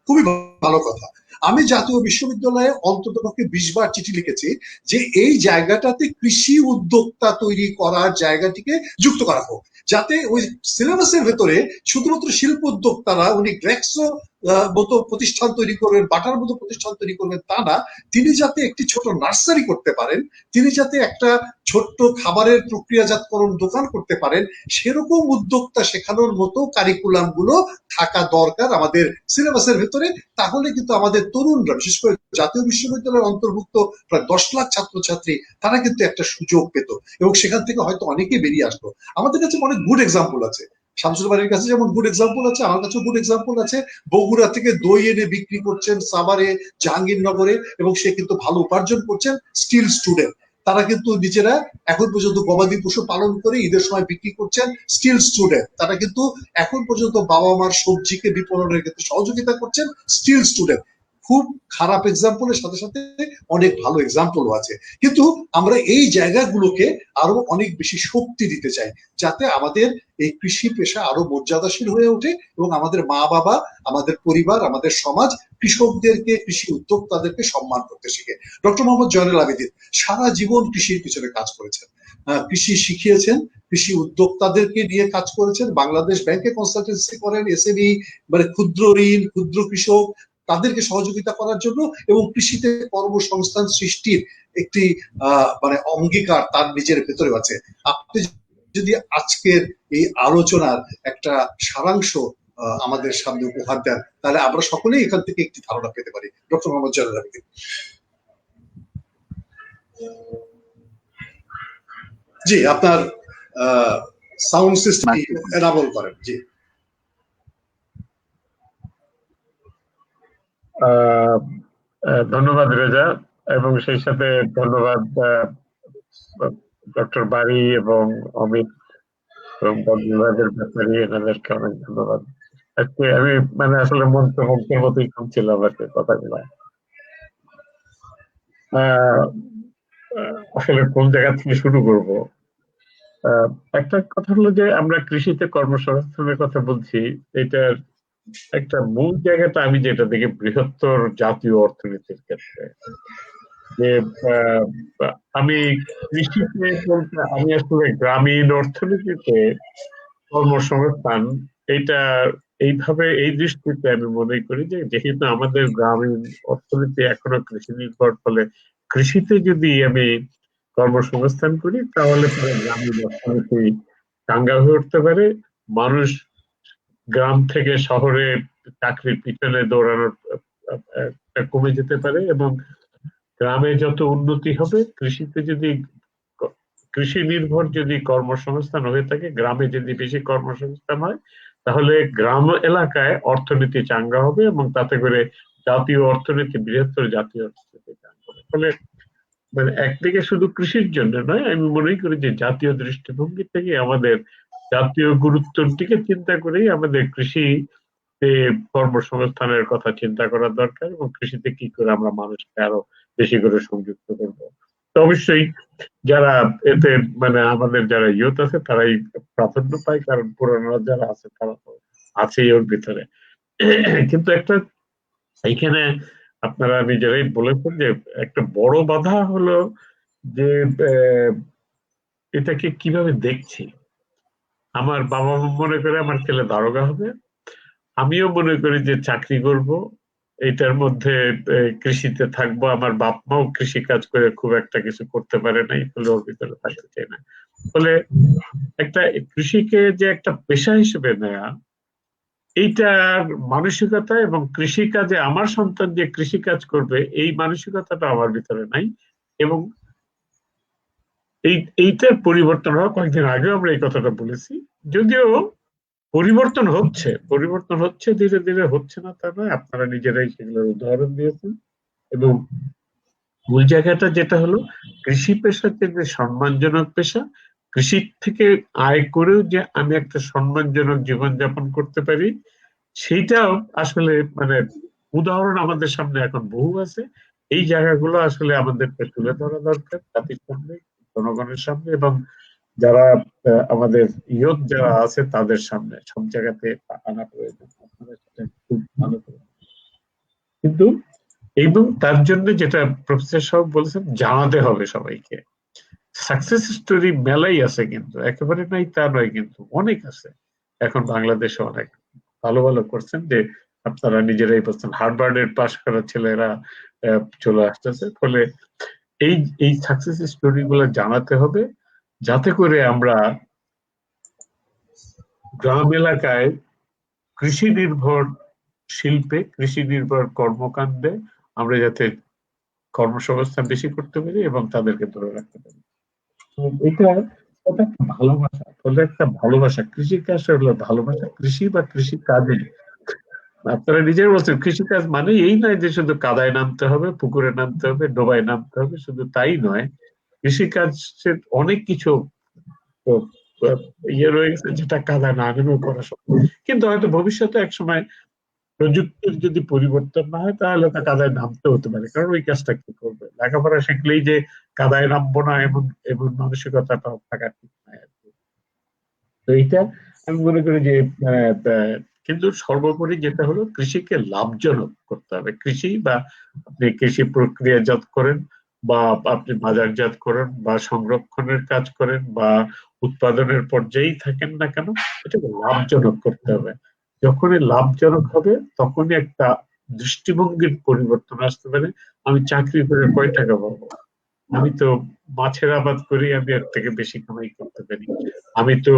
খুবই ভালো কথা। আমি জাতীয় বিশ্ববিদ্যালয়ে অন্ততপক্ষে 20 বার চিঠি লিখেছি যে এই জায়গাটাতে কৃষি উদ্যোক্তা তৈরি করার জায়গাটিকে যুক্ত করা হোক, যাতে ওই সিলেবাসের ভেতরে শুধুমাত্র শিল্প উদ্যোক্তারা উনি গ্রেক্সো মতো প্রতিষ্ঠান তৈরি করবেন, বাটার মতো প্রতিষ্ঠান তৈরি করবেন তা না, তিনি যাতে একটি ছোট নার্সারি করতে পারেন, তিনি যাতে একটা ছোট্ট খাবারের প্রক্রিয়াজাতকরণ দোকান করতে পারেন, সেরকম উদ্যোক্তা শেখানোর মতো কারিকুলাম গুলো থাকা দরকার আমাদের সিলেবাসের ভেতরে। তাহলে কিন্তু আমাদের তরুণরা, বিশেষ করে জাতীয় বিশ্ববিদ্যালয়ের অন্তর্ভুক্ত প্রায় 10 লাখ ছাত্রছাত্রী, তারা কিন্তু একটা সুযোগ পেত এবং সেখান থেকে হয়তো অনেকেই বেরিয়ে আসতো। আমাদের কাছে অনেক গুড এক্সাম্পল আছে, শামসুল বারীর কাছে যেমন গুড এক্সাম্পল আছে, আমার কাছেও গুড এক্সাম্পল আছে। বগুড়া থেকে দই এনে বিক্রি করছেন সাভারে, জাহাঙ্গীরনগরে, এবং সে কিন্তু ভালো উপার্জন করছেন। স্টিল স্টুডেন্ট, তারা কিন্তু নিজেরা এখন পর্যন্ত গবাদি পশু পালন করে ঈদের সময় বিক্রি করছেন। স্টিল স্টুডেন্ট, তারা কিন্তু এখন পর্যন্ত বাবা মার সবজিকে বিপণনের ক্ষেত্রে সহযোগিতা করছেন। Still student. খুব খারাপ এক্সাম্পলের সাথে সাথে অনেক ভালো এক্সাম্পলও আছে, কিন্তু আমরা এই জায়গাগুলোকে আরো অনেক বেশি শক্তি দিতে চাই, যাতে আমাদের এই কৃষি পেশা আরো মর্যাদাশীল হয়ে ওঠে এবং আমাদের মা বাবা, আমাদের পরিবার, আমাদের সমাজ কৃষকদেরকে, কৃষি উদ্যোক্তাদেরকে সম্মান করতে শিখে। ডক্টর মোহাম্মদ জয়নুল আবেদিন সারা জীবন কৃষির পিছনে কাজ করেছেন, কৃষি শিখিয়েছেন, কৃষি উদ্যোক্তাদেরকে নিয়ে কাজ করেছেন, বাংলাদেশ ব্যাংকে কনসালটেন্সি করেন, এসএমই মানে ক্ষুদ্র ঋণ, ক্ষুদ্র কৃষক, তাদেরকে সহযোগিতা করার জন্য এবং কৃষিতে কর্মসংস্থান সৃষ্টির একটি মানে অঙ্গীকার তার নিজের ভেতরে আছে। আপনি যদি আজকের এই আলোচনার একটা সারাংশ আমাদের সামনে উপহার দেন, তাহলে আমরা সকলেই এখান থেকে একটি ধারণা পেতে পারি। ডক্টর মোহাম্মদ জয়নুল আবেদিন। জি, আপনার সাউন্ড সিস্টেম এনাবল করেন। জি, ধন্যবাদ রেজা, এবং সেই সাথে ধন্যবাদ ডক্টর বারী এবং অমিত এবং বিভাগের ব্যাপারে, এনাদেরকে অনেক ধন্যবাদ। আজকে আমি মানে আসলে মন্ত্রমুগ্ধের মতোই শুনছিলাম আর কি কথাগুলো। আসলে কোন জায়গা থেকে শুরু করব? একটা কথা হলো যে আমরা কৃষিতে কর্মসংস্থানের কথা বলছি, এটার একটা মূল জায়গাটা আমি যেটা দেখি বৃহত্তর জাতীয় অর্থনীতির ক্ষেত্রে, যে আমি কৃষিতে বলতে আমি আসলে গ্রামীণ অর্থনীতিতে কর্মসংস্থান এইটা এইভাবে এই দৃষ্টিতে আমি মনে করি যে যেহেতু আমাদের গ্রামীণ অর্থনীতি এখনো কৃষি নির্ভর, ফলে কৃষিতে যদি আমি কর্মসংস্থান করি তাহলে পরে গ্রামীণ অর্থনীতি চাঙ্গা হয়ে উঠতে পারে। মানুষ গ্রাম থেকে শহরে চাকরির পিছনে দৌড়ানোর কমে যেতে পারে, এবং গ্রামে যত উন্নতি হবে, কৃষিতে যদি কৃষি নির্ভর যদি কর্মসংস্থান হয়ে থাকে, গ্রামে যদি বেশি কর্মসংস্থান হয়, তাহলে গ্রাম এলাকায় অর্থনীতি চাঙ্গা হবে এবং তাতে করে জাতীয় অর্থনীতি, বৃহত্তর জাতীয় অর্থনীতি চাঙ্গা হবে। ফলে মানে একদিকে শুধু কৃষির জন্য নয়, আমি মনে করি যে জাতীয় দৃষ্টিভঙ্গি থেকে আমাদের জাতীয় গুরুত্বের দিকে চিন্তা করেই আমাদের কৃষি কর্মসংস্থানের কথা চিন্তা করা দরকার, এবং কৃষিতে কি করে আমরা মানুষকে আরো বেশি করে সংযুক্ত করবো। তো অবশ্যই যারা এতে মানে আমাদের যারা ইয়ুথ আছে তারাই প্রাধান্য পায়, কারণ পুরানো যারা আছে তারা তো আছেই ওর ভিতরে। কিন্তু একটা এইখানে আপনারা নিজেরাই বলেছেন যে একটা বড় বাধা হলো যে এটাকে কিভাবে দেখছি। আমার বাবা মনে করে আমার ছেলে দারোগা হবে, আমিও মনে করি যে চাকরি করব, এটার মধ্যে কৃষিতে থাকবো। আমার বাপ মাও কৃষি কাজ করে খুব একটা কিছু করতে পারে নাই, ফলে ওর ভিতরে থাকতে চাই না। ফলে একটা কৃষিকে যে একটা পেশা হিসেবে নেয়া, এইটার মানসিকতা এবং কৃষি কাজে আমার সন্তান যে কৃষি কাজ করবে এই মানসিকতাটা আমার ভিতরে নাই। এবং এইটার পরিবর্তন হওয়া, কয়েকদিন আগেও আমরা এই কথাটা বলেছি, যদিও পরিবর্তন হচ্ছে ধীরে ধীরে, হচ্ছে না তা নয়, আপনারা নিজেরাই সেগুলোর উদাহরণ দিয়েছেন। এবং মূল জায়গাটা যেটা হলো কৃষি পেশাকে যে সম্মানজনক পেশা, কৃষি থেকে আয় করেও যে আমি একটা সম্মানজনক জীবনযাপন করতে পারি, সেইটাও আসলে মানে উদাহরণ আমাদের সামনে এখন বহু আছে। এই জায়গাগুলো আসলে আমাদেরকে তুলে ধরা দরকার জাতির সামনে, জনগণের সামনে, এবং যারা আমাদের ইয়ুথ যারা আছে তাদের সামনে সব জায়গাতে আনা প্রয়োজন। আপনারা সেটা খুব ভালো করে, কিন্তু এবং তার জন্য যেটা প্রফেসর সাহেব বলেছেন, জানাতে হবে সবাইকে। সাকসেস স্টোরি মেলাই আছে, কিন্তু একেবারে নাই তা নয়, কিন্তু অনেক আছে। এখন বাংলাদেশে অনেক ভালো ভালো করছেন, যে আপনারা নিজেরাই বলছেন হার্ভার্ডের পাশ করা ছেলেরা চলে আসতেছে। ফলে এই সাকসেস স্টোরি গুলো জানাতে হবে, যাতে করে আমরা গ্রাম এলাকায় কৃষি নির্ভর শিল্পে, কৃষি নির্ভর কর্মকাণ্ডে আমরা যাতে কর্মসংস্থান বেশি করতে পারি এবং তাদেরকে ধরে রাখতে পারি। এটা একটা ভালোবাসা, ফলে একটা ভালোবাসা, কৃষিকাজ হলো ভালোবাসা। কৃষি বা কৃষি কাজে আপনারা নিজের বলছেন কৃষিকাজ মানে এই নয় যে শুধু কাদায় নামতে হবে, পুকুরে নামতে হবে, ডোবায় নামতে হবে, শুধু তাই নয়। কৃষিকাজের অনেক কিছু ইয়ে রয়েছে যেটা কাদা না নেমেও করা সম্ভব, কিন্তু হয়তো ভবিষ্যতে এক সময় প্রযুক্তির যদি পরিবর্তন না হয় তাহলে তা কাদায় নামতে হতে পারে, কারণ ওই কাজটা কি করবে, লেখাপড়া শিখলেই যে কাদায় নামবো না এমন এমন মানসিকতাটা থাকা ঠিক নয় আর কি। তো এইটা আমি মনে করি যে কিন্তু সর্বোপরি যেটা হলো কৃষিকে লাভজনক করতে হবে। কৃষি বা আপনি কৃষি প্রক্রিয়াজাত করেন, বা আপনি বাজারজাত করেন, বা সংরক্ষণের কাজ করেন, বা উৎপাদনের পর্যায়েই থাকেন না কেন, এটাকে লাভজনক করতে হবে। যখনই লাভজনক হবে তখনই একটা দৃষ্টিভঙ্গির পরিবর্তন আসতে পারে। আমি চাকরি করে কয় টাকা পাবো, আমি তো মাছের আবাদ করেই আমি এর থেকে বেশি কামাই করতে পারি, আমি তো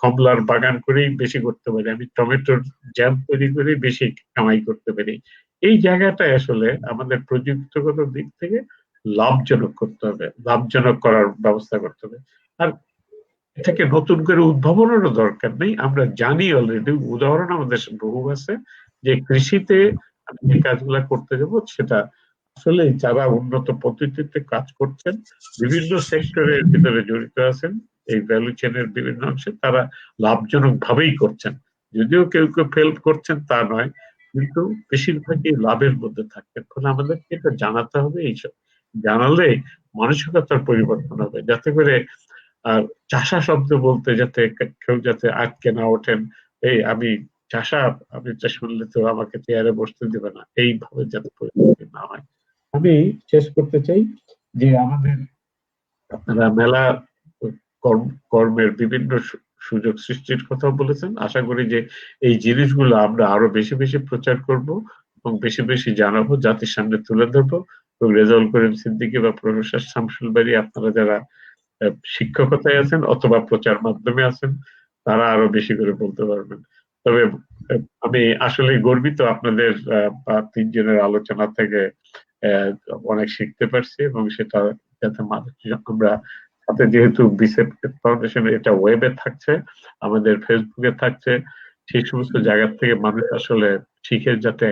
কমলার বাগান করেই বেশি করতে পারি, আমি টমেটোর জ্যাম তৈরি করে বেশি কামাই করতে পারি। এই জায়গাটায় আসলে আমাদের প্রযুক্তিগত দিক থেকে লাভজনক করতে হবে, লাভজনক করার ব্যবস্থা করতে হবে। আর এটাকে নতুন করে উদ্ভাবনেরও দরকার নেই, আমরা জানি অলরেডি, উদাহরণ আমাদের বহু আছে যে কৃষিতে আমি যে কাজগুলা করতে যাব সেটা আসলে যারা উন্নত পদ্ধতিতে কাজ করছেন, বিভিন্ন সেক্টরের ভিতরে জড়িত আছেন, এই ভ্যালু চেনের বিভিন্ন অংশে তারা লাভজনক ভাবেই করছেন। যদিও কেউ কেউ ফেল করছেন তা নয়, কিন্তু বেশিরভাগই লাভের মধ্যে থাকতেন। ফলে আমাদেরকে এটা জানাতে হবে, এইসব জানালে মানসিকতার পরিবর্তন হবে, যাতে করে আর চাষা শব্দ বলতে যাতে কেউ যাতে আটকে না ওঠেন, এই আমি চাষা, আমি এটা শুনলে তো আমাকে চেয়ারে বসতে দিবে না, এইভাবে যাতে পরিস্থিতি না হয়। আমি শেষ করতে চাই যে আমাদের আপনারা মেলা কর্মের বিভিন্ন সুযোগ সৃষ্টির কথা বলেছেন। আশা করি যে এই জিনিসগুলো আমরা আরো বেশি বেশি প্রচার করব এবং বেশি বেশি জানাবো, জাতির সামনে তুলে ধরবো। এবং রেজাউল করিম সিদ্দিকী বা প্রফেসর শামসুল বারী, আপনারা যারা শিক্ষকতায় আছেন অথবা প্রচার মাধ্যমে আছেন, তারা আরো বেশি করে বলতে পারবেন। তবে আমি আসলে গর্বিত আপনাদের তিনজনের আলোচনা থেকে অনেক শিখতে পারছি, এবং সেটা যাতে আমরা সাথে, যেহেতু বিসেপ ফাউন্ডেশন এটা ওয়েবে থাকছে, আমাদের ফেসবুকে থাকছে, সেই সমস্ত জায়গা থেকে মানুষ আসলে শিখে যাতে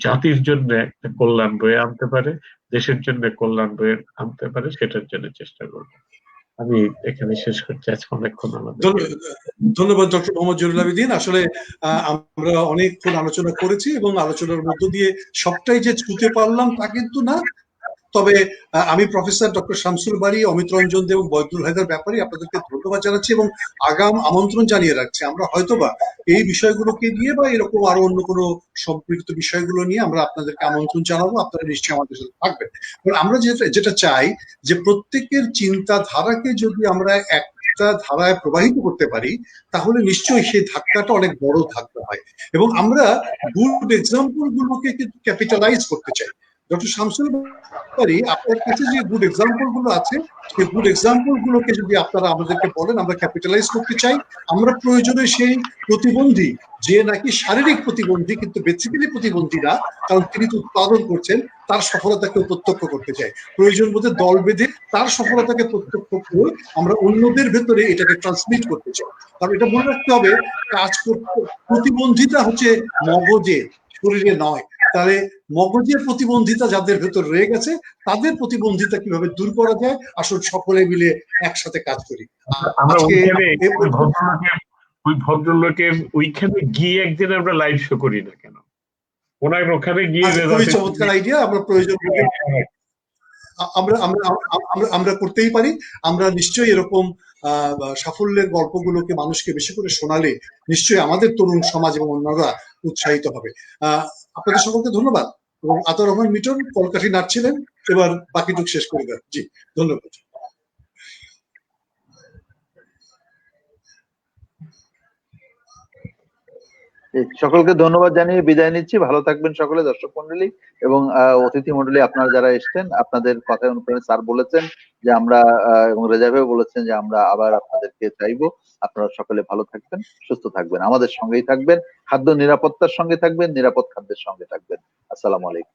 জাতির জন্য একটা কল্যাণ বয়ে আনতে পারে, দেশের জন্য কল্যাণ বয়ে আনতে পারে, সেটার জন্য চেষ্টা করবো। আমি এখানে শেষ করছি, আজকে অনেকক্ষণ আমাদের। ধন্যবাদ ডক্টর মোহাম্মদ জহুরুল আবেদীন। আসলে আমরা অনেকক্ষণ আলোচনা করেছি এবং আলোচনার মধ্য দিয়ে সবটাই যে ছুঁতে পারলাম তা কিন্তু না। তবে আমি প্রফেসর ডক্টর শামসুল বারী, অমিত রঞ্জন দেব, বৈদুল হায়দার ব্যাপারী আপনাদেরকে ধন্যবাদ জানাচ্ছি এবং আগাম আমন্ত্রণ জানিয়ে রাখছি। আমরা হয়তোবা এই বিষয়গুলোকে নিয়ে বা এরকম আরো অন্য কোনো সম্পৃক্ত বিষয়গুলো নিয়ে আমরা আপনাদেরকে আমন্ত্রণ জানাবো, আপনারা নিশ্চয়ই আমাদের সাথে থাকবেন। আমরা যেটা চাই যে প্রত্যেকের চিন্তাধারাকে যদি আমরা একটা ধারায় প্রবাহিত করতে পারি, তাহলে নিশ্চয়ই সেই ধাক্কাটা অনেক বড় ধাক্কা হয়। এবং আমরা গুড এক্সাম্পল গুলোকে কিন্তু ক্যাপিটালাইজ করতে চাই। ডক্টর শামসুল বারী, আপনার কাছে যে গুড এক্সাম্পল গুলো আছে, সেই গুড এক্সাম্পল গুলোকে যদি আপনারা আমাদেরকে বলেন, আমরা ক্যাপিটালাইজ করতে চাই। আমরা প্রয়োজনে সেই প্রতিবন্ধী, যে নাকি শারীরিক প্রতিবন্ধী কিন্তু বেসিক্যালি প্রতিবন্ধী না, কারণ তিনি তো উৎপাদন করছেন, তার সফলতাকে প্রত্যক্ষ করতে চাই। প্রয়োজন বোধে দল বেঁধে তার সফলতাকে প্রত্যক্ষ করে আমরা অন্যদের ভেতরে এটাকে ট্রান্সমিট করতে চাই। কারণ এটা মনে রাখতে হবে, কাজ করতে প্রতিবন্ধিতা হচ্ছে মগজে, শরীরে নয়। তাহলে মগজের প্রতিবন্ধিতা যাদের ভেতর রয়ে গেছে, তাদের প্রতিবন্ধিতা কিভাবে দূর করা যায়, আসলে সকলে মিলে একসাথে কাজ করি। আমরা ওই ভদ্রলোকের ওইখানে গিয়ে একদিন আমরা লাইভ শো করি না কেন? ওনার ওখানে গিয়ে খুবই চমৎকার আইডিয়া। আমরা প্রয়োজন আমরা করতেই পারি। আমরা নিশ্চয়ই এরকম সাফল্যের গল্পগুলোকে মানুষকে বেশি করে শোনালে নিশ্চয়ই আমাদের তরুণ সমাজ এবং অন্যরা উৎসাহিত হবে। আপনাদের সকলকে ধন্যবাদ। এবং আতর রহমান মিটন কলকাঠি নাড়ছিলেন, এবার বাকিটুকু শেষ করে দেন। জি, ধন্যবাদ। সকলকে ধন্যবাদ জানিয়ে বিদায় নিচ্ছি। ভালো থাকবেন সকলে, দর্শক মন্ডলী এবং অতিথি মন্ডলী, আপনারা যারা এসছেন। আপনাদের কথা অনুপ্রেরণে স্যার বলেছেন যে আমরা, এবং রেজা ভাইও বলেছেন যে আমরা আবার আপনাদেরকে চাইবো। আপনারা সকলে ভালো থাকবেন, সুস্থ থাকবেন, আমাদের সঙ্গেই থাকবেন, খাদ্য নিরাপত্তার সঙ্গে থাকবেন, নিরাপদ খাদ্যের সঙ্গে থাকবেন। আসসালামু আলাইকুম।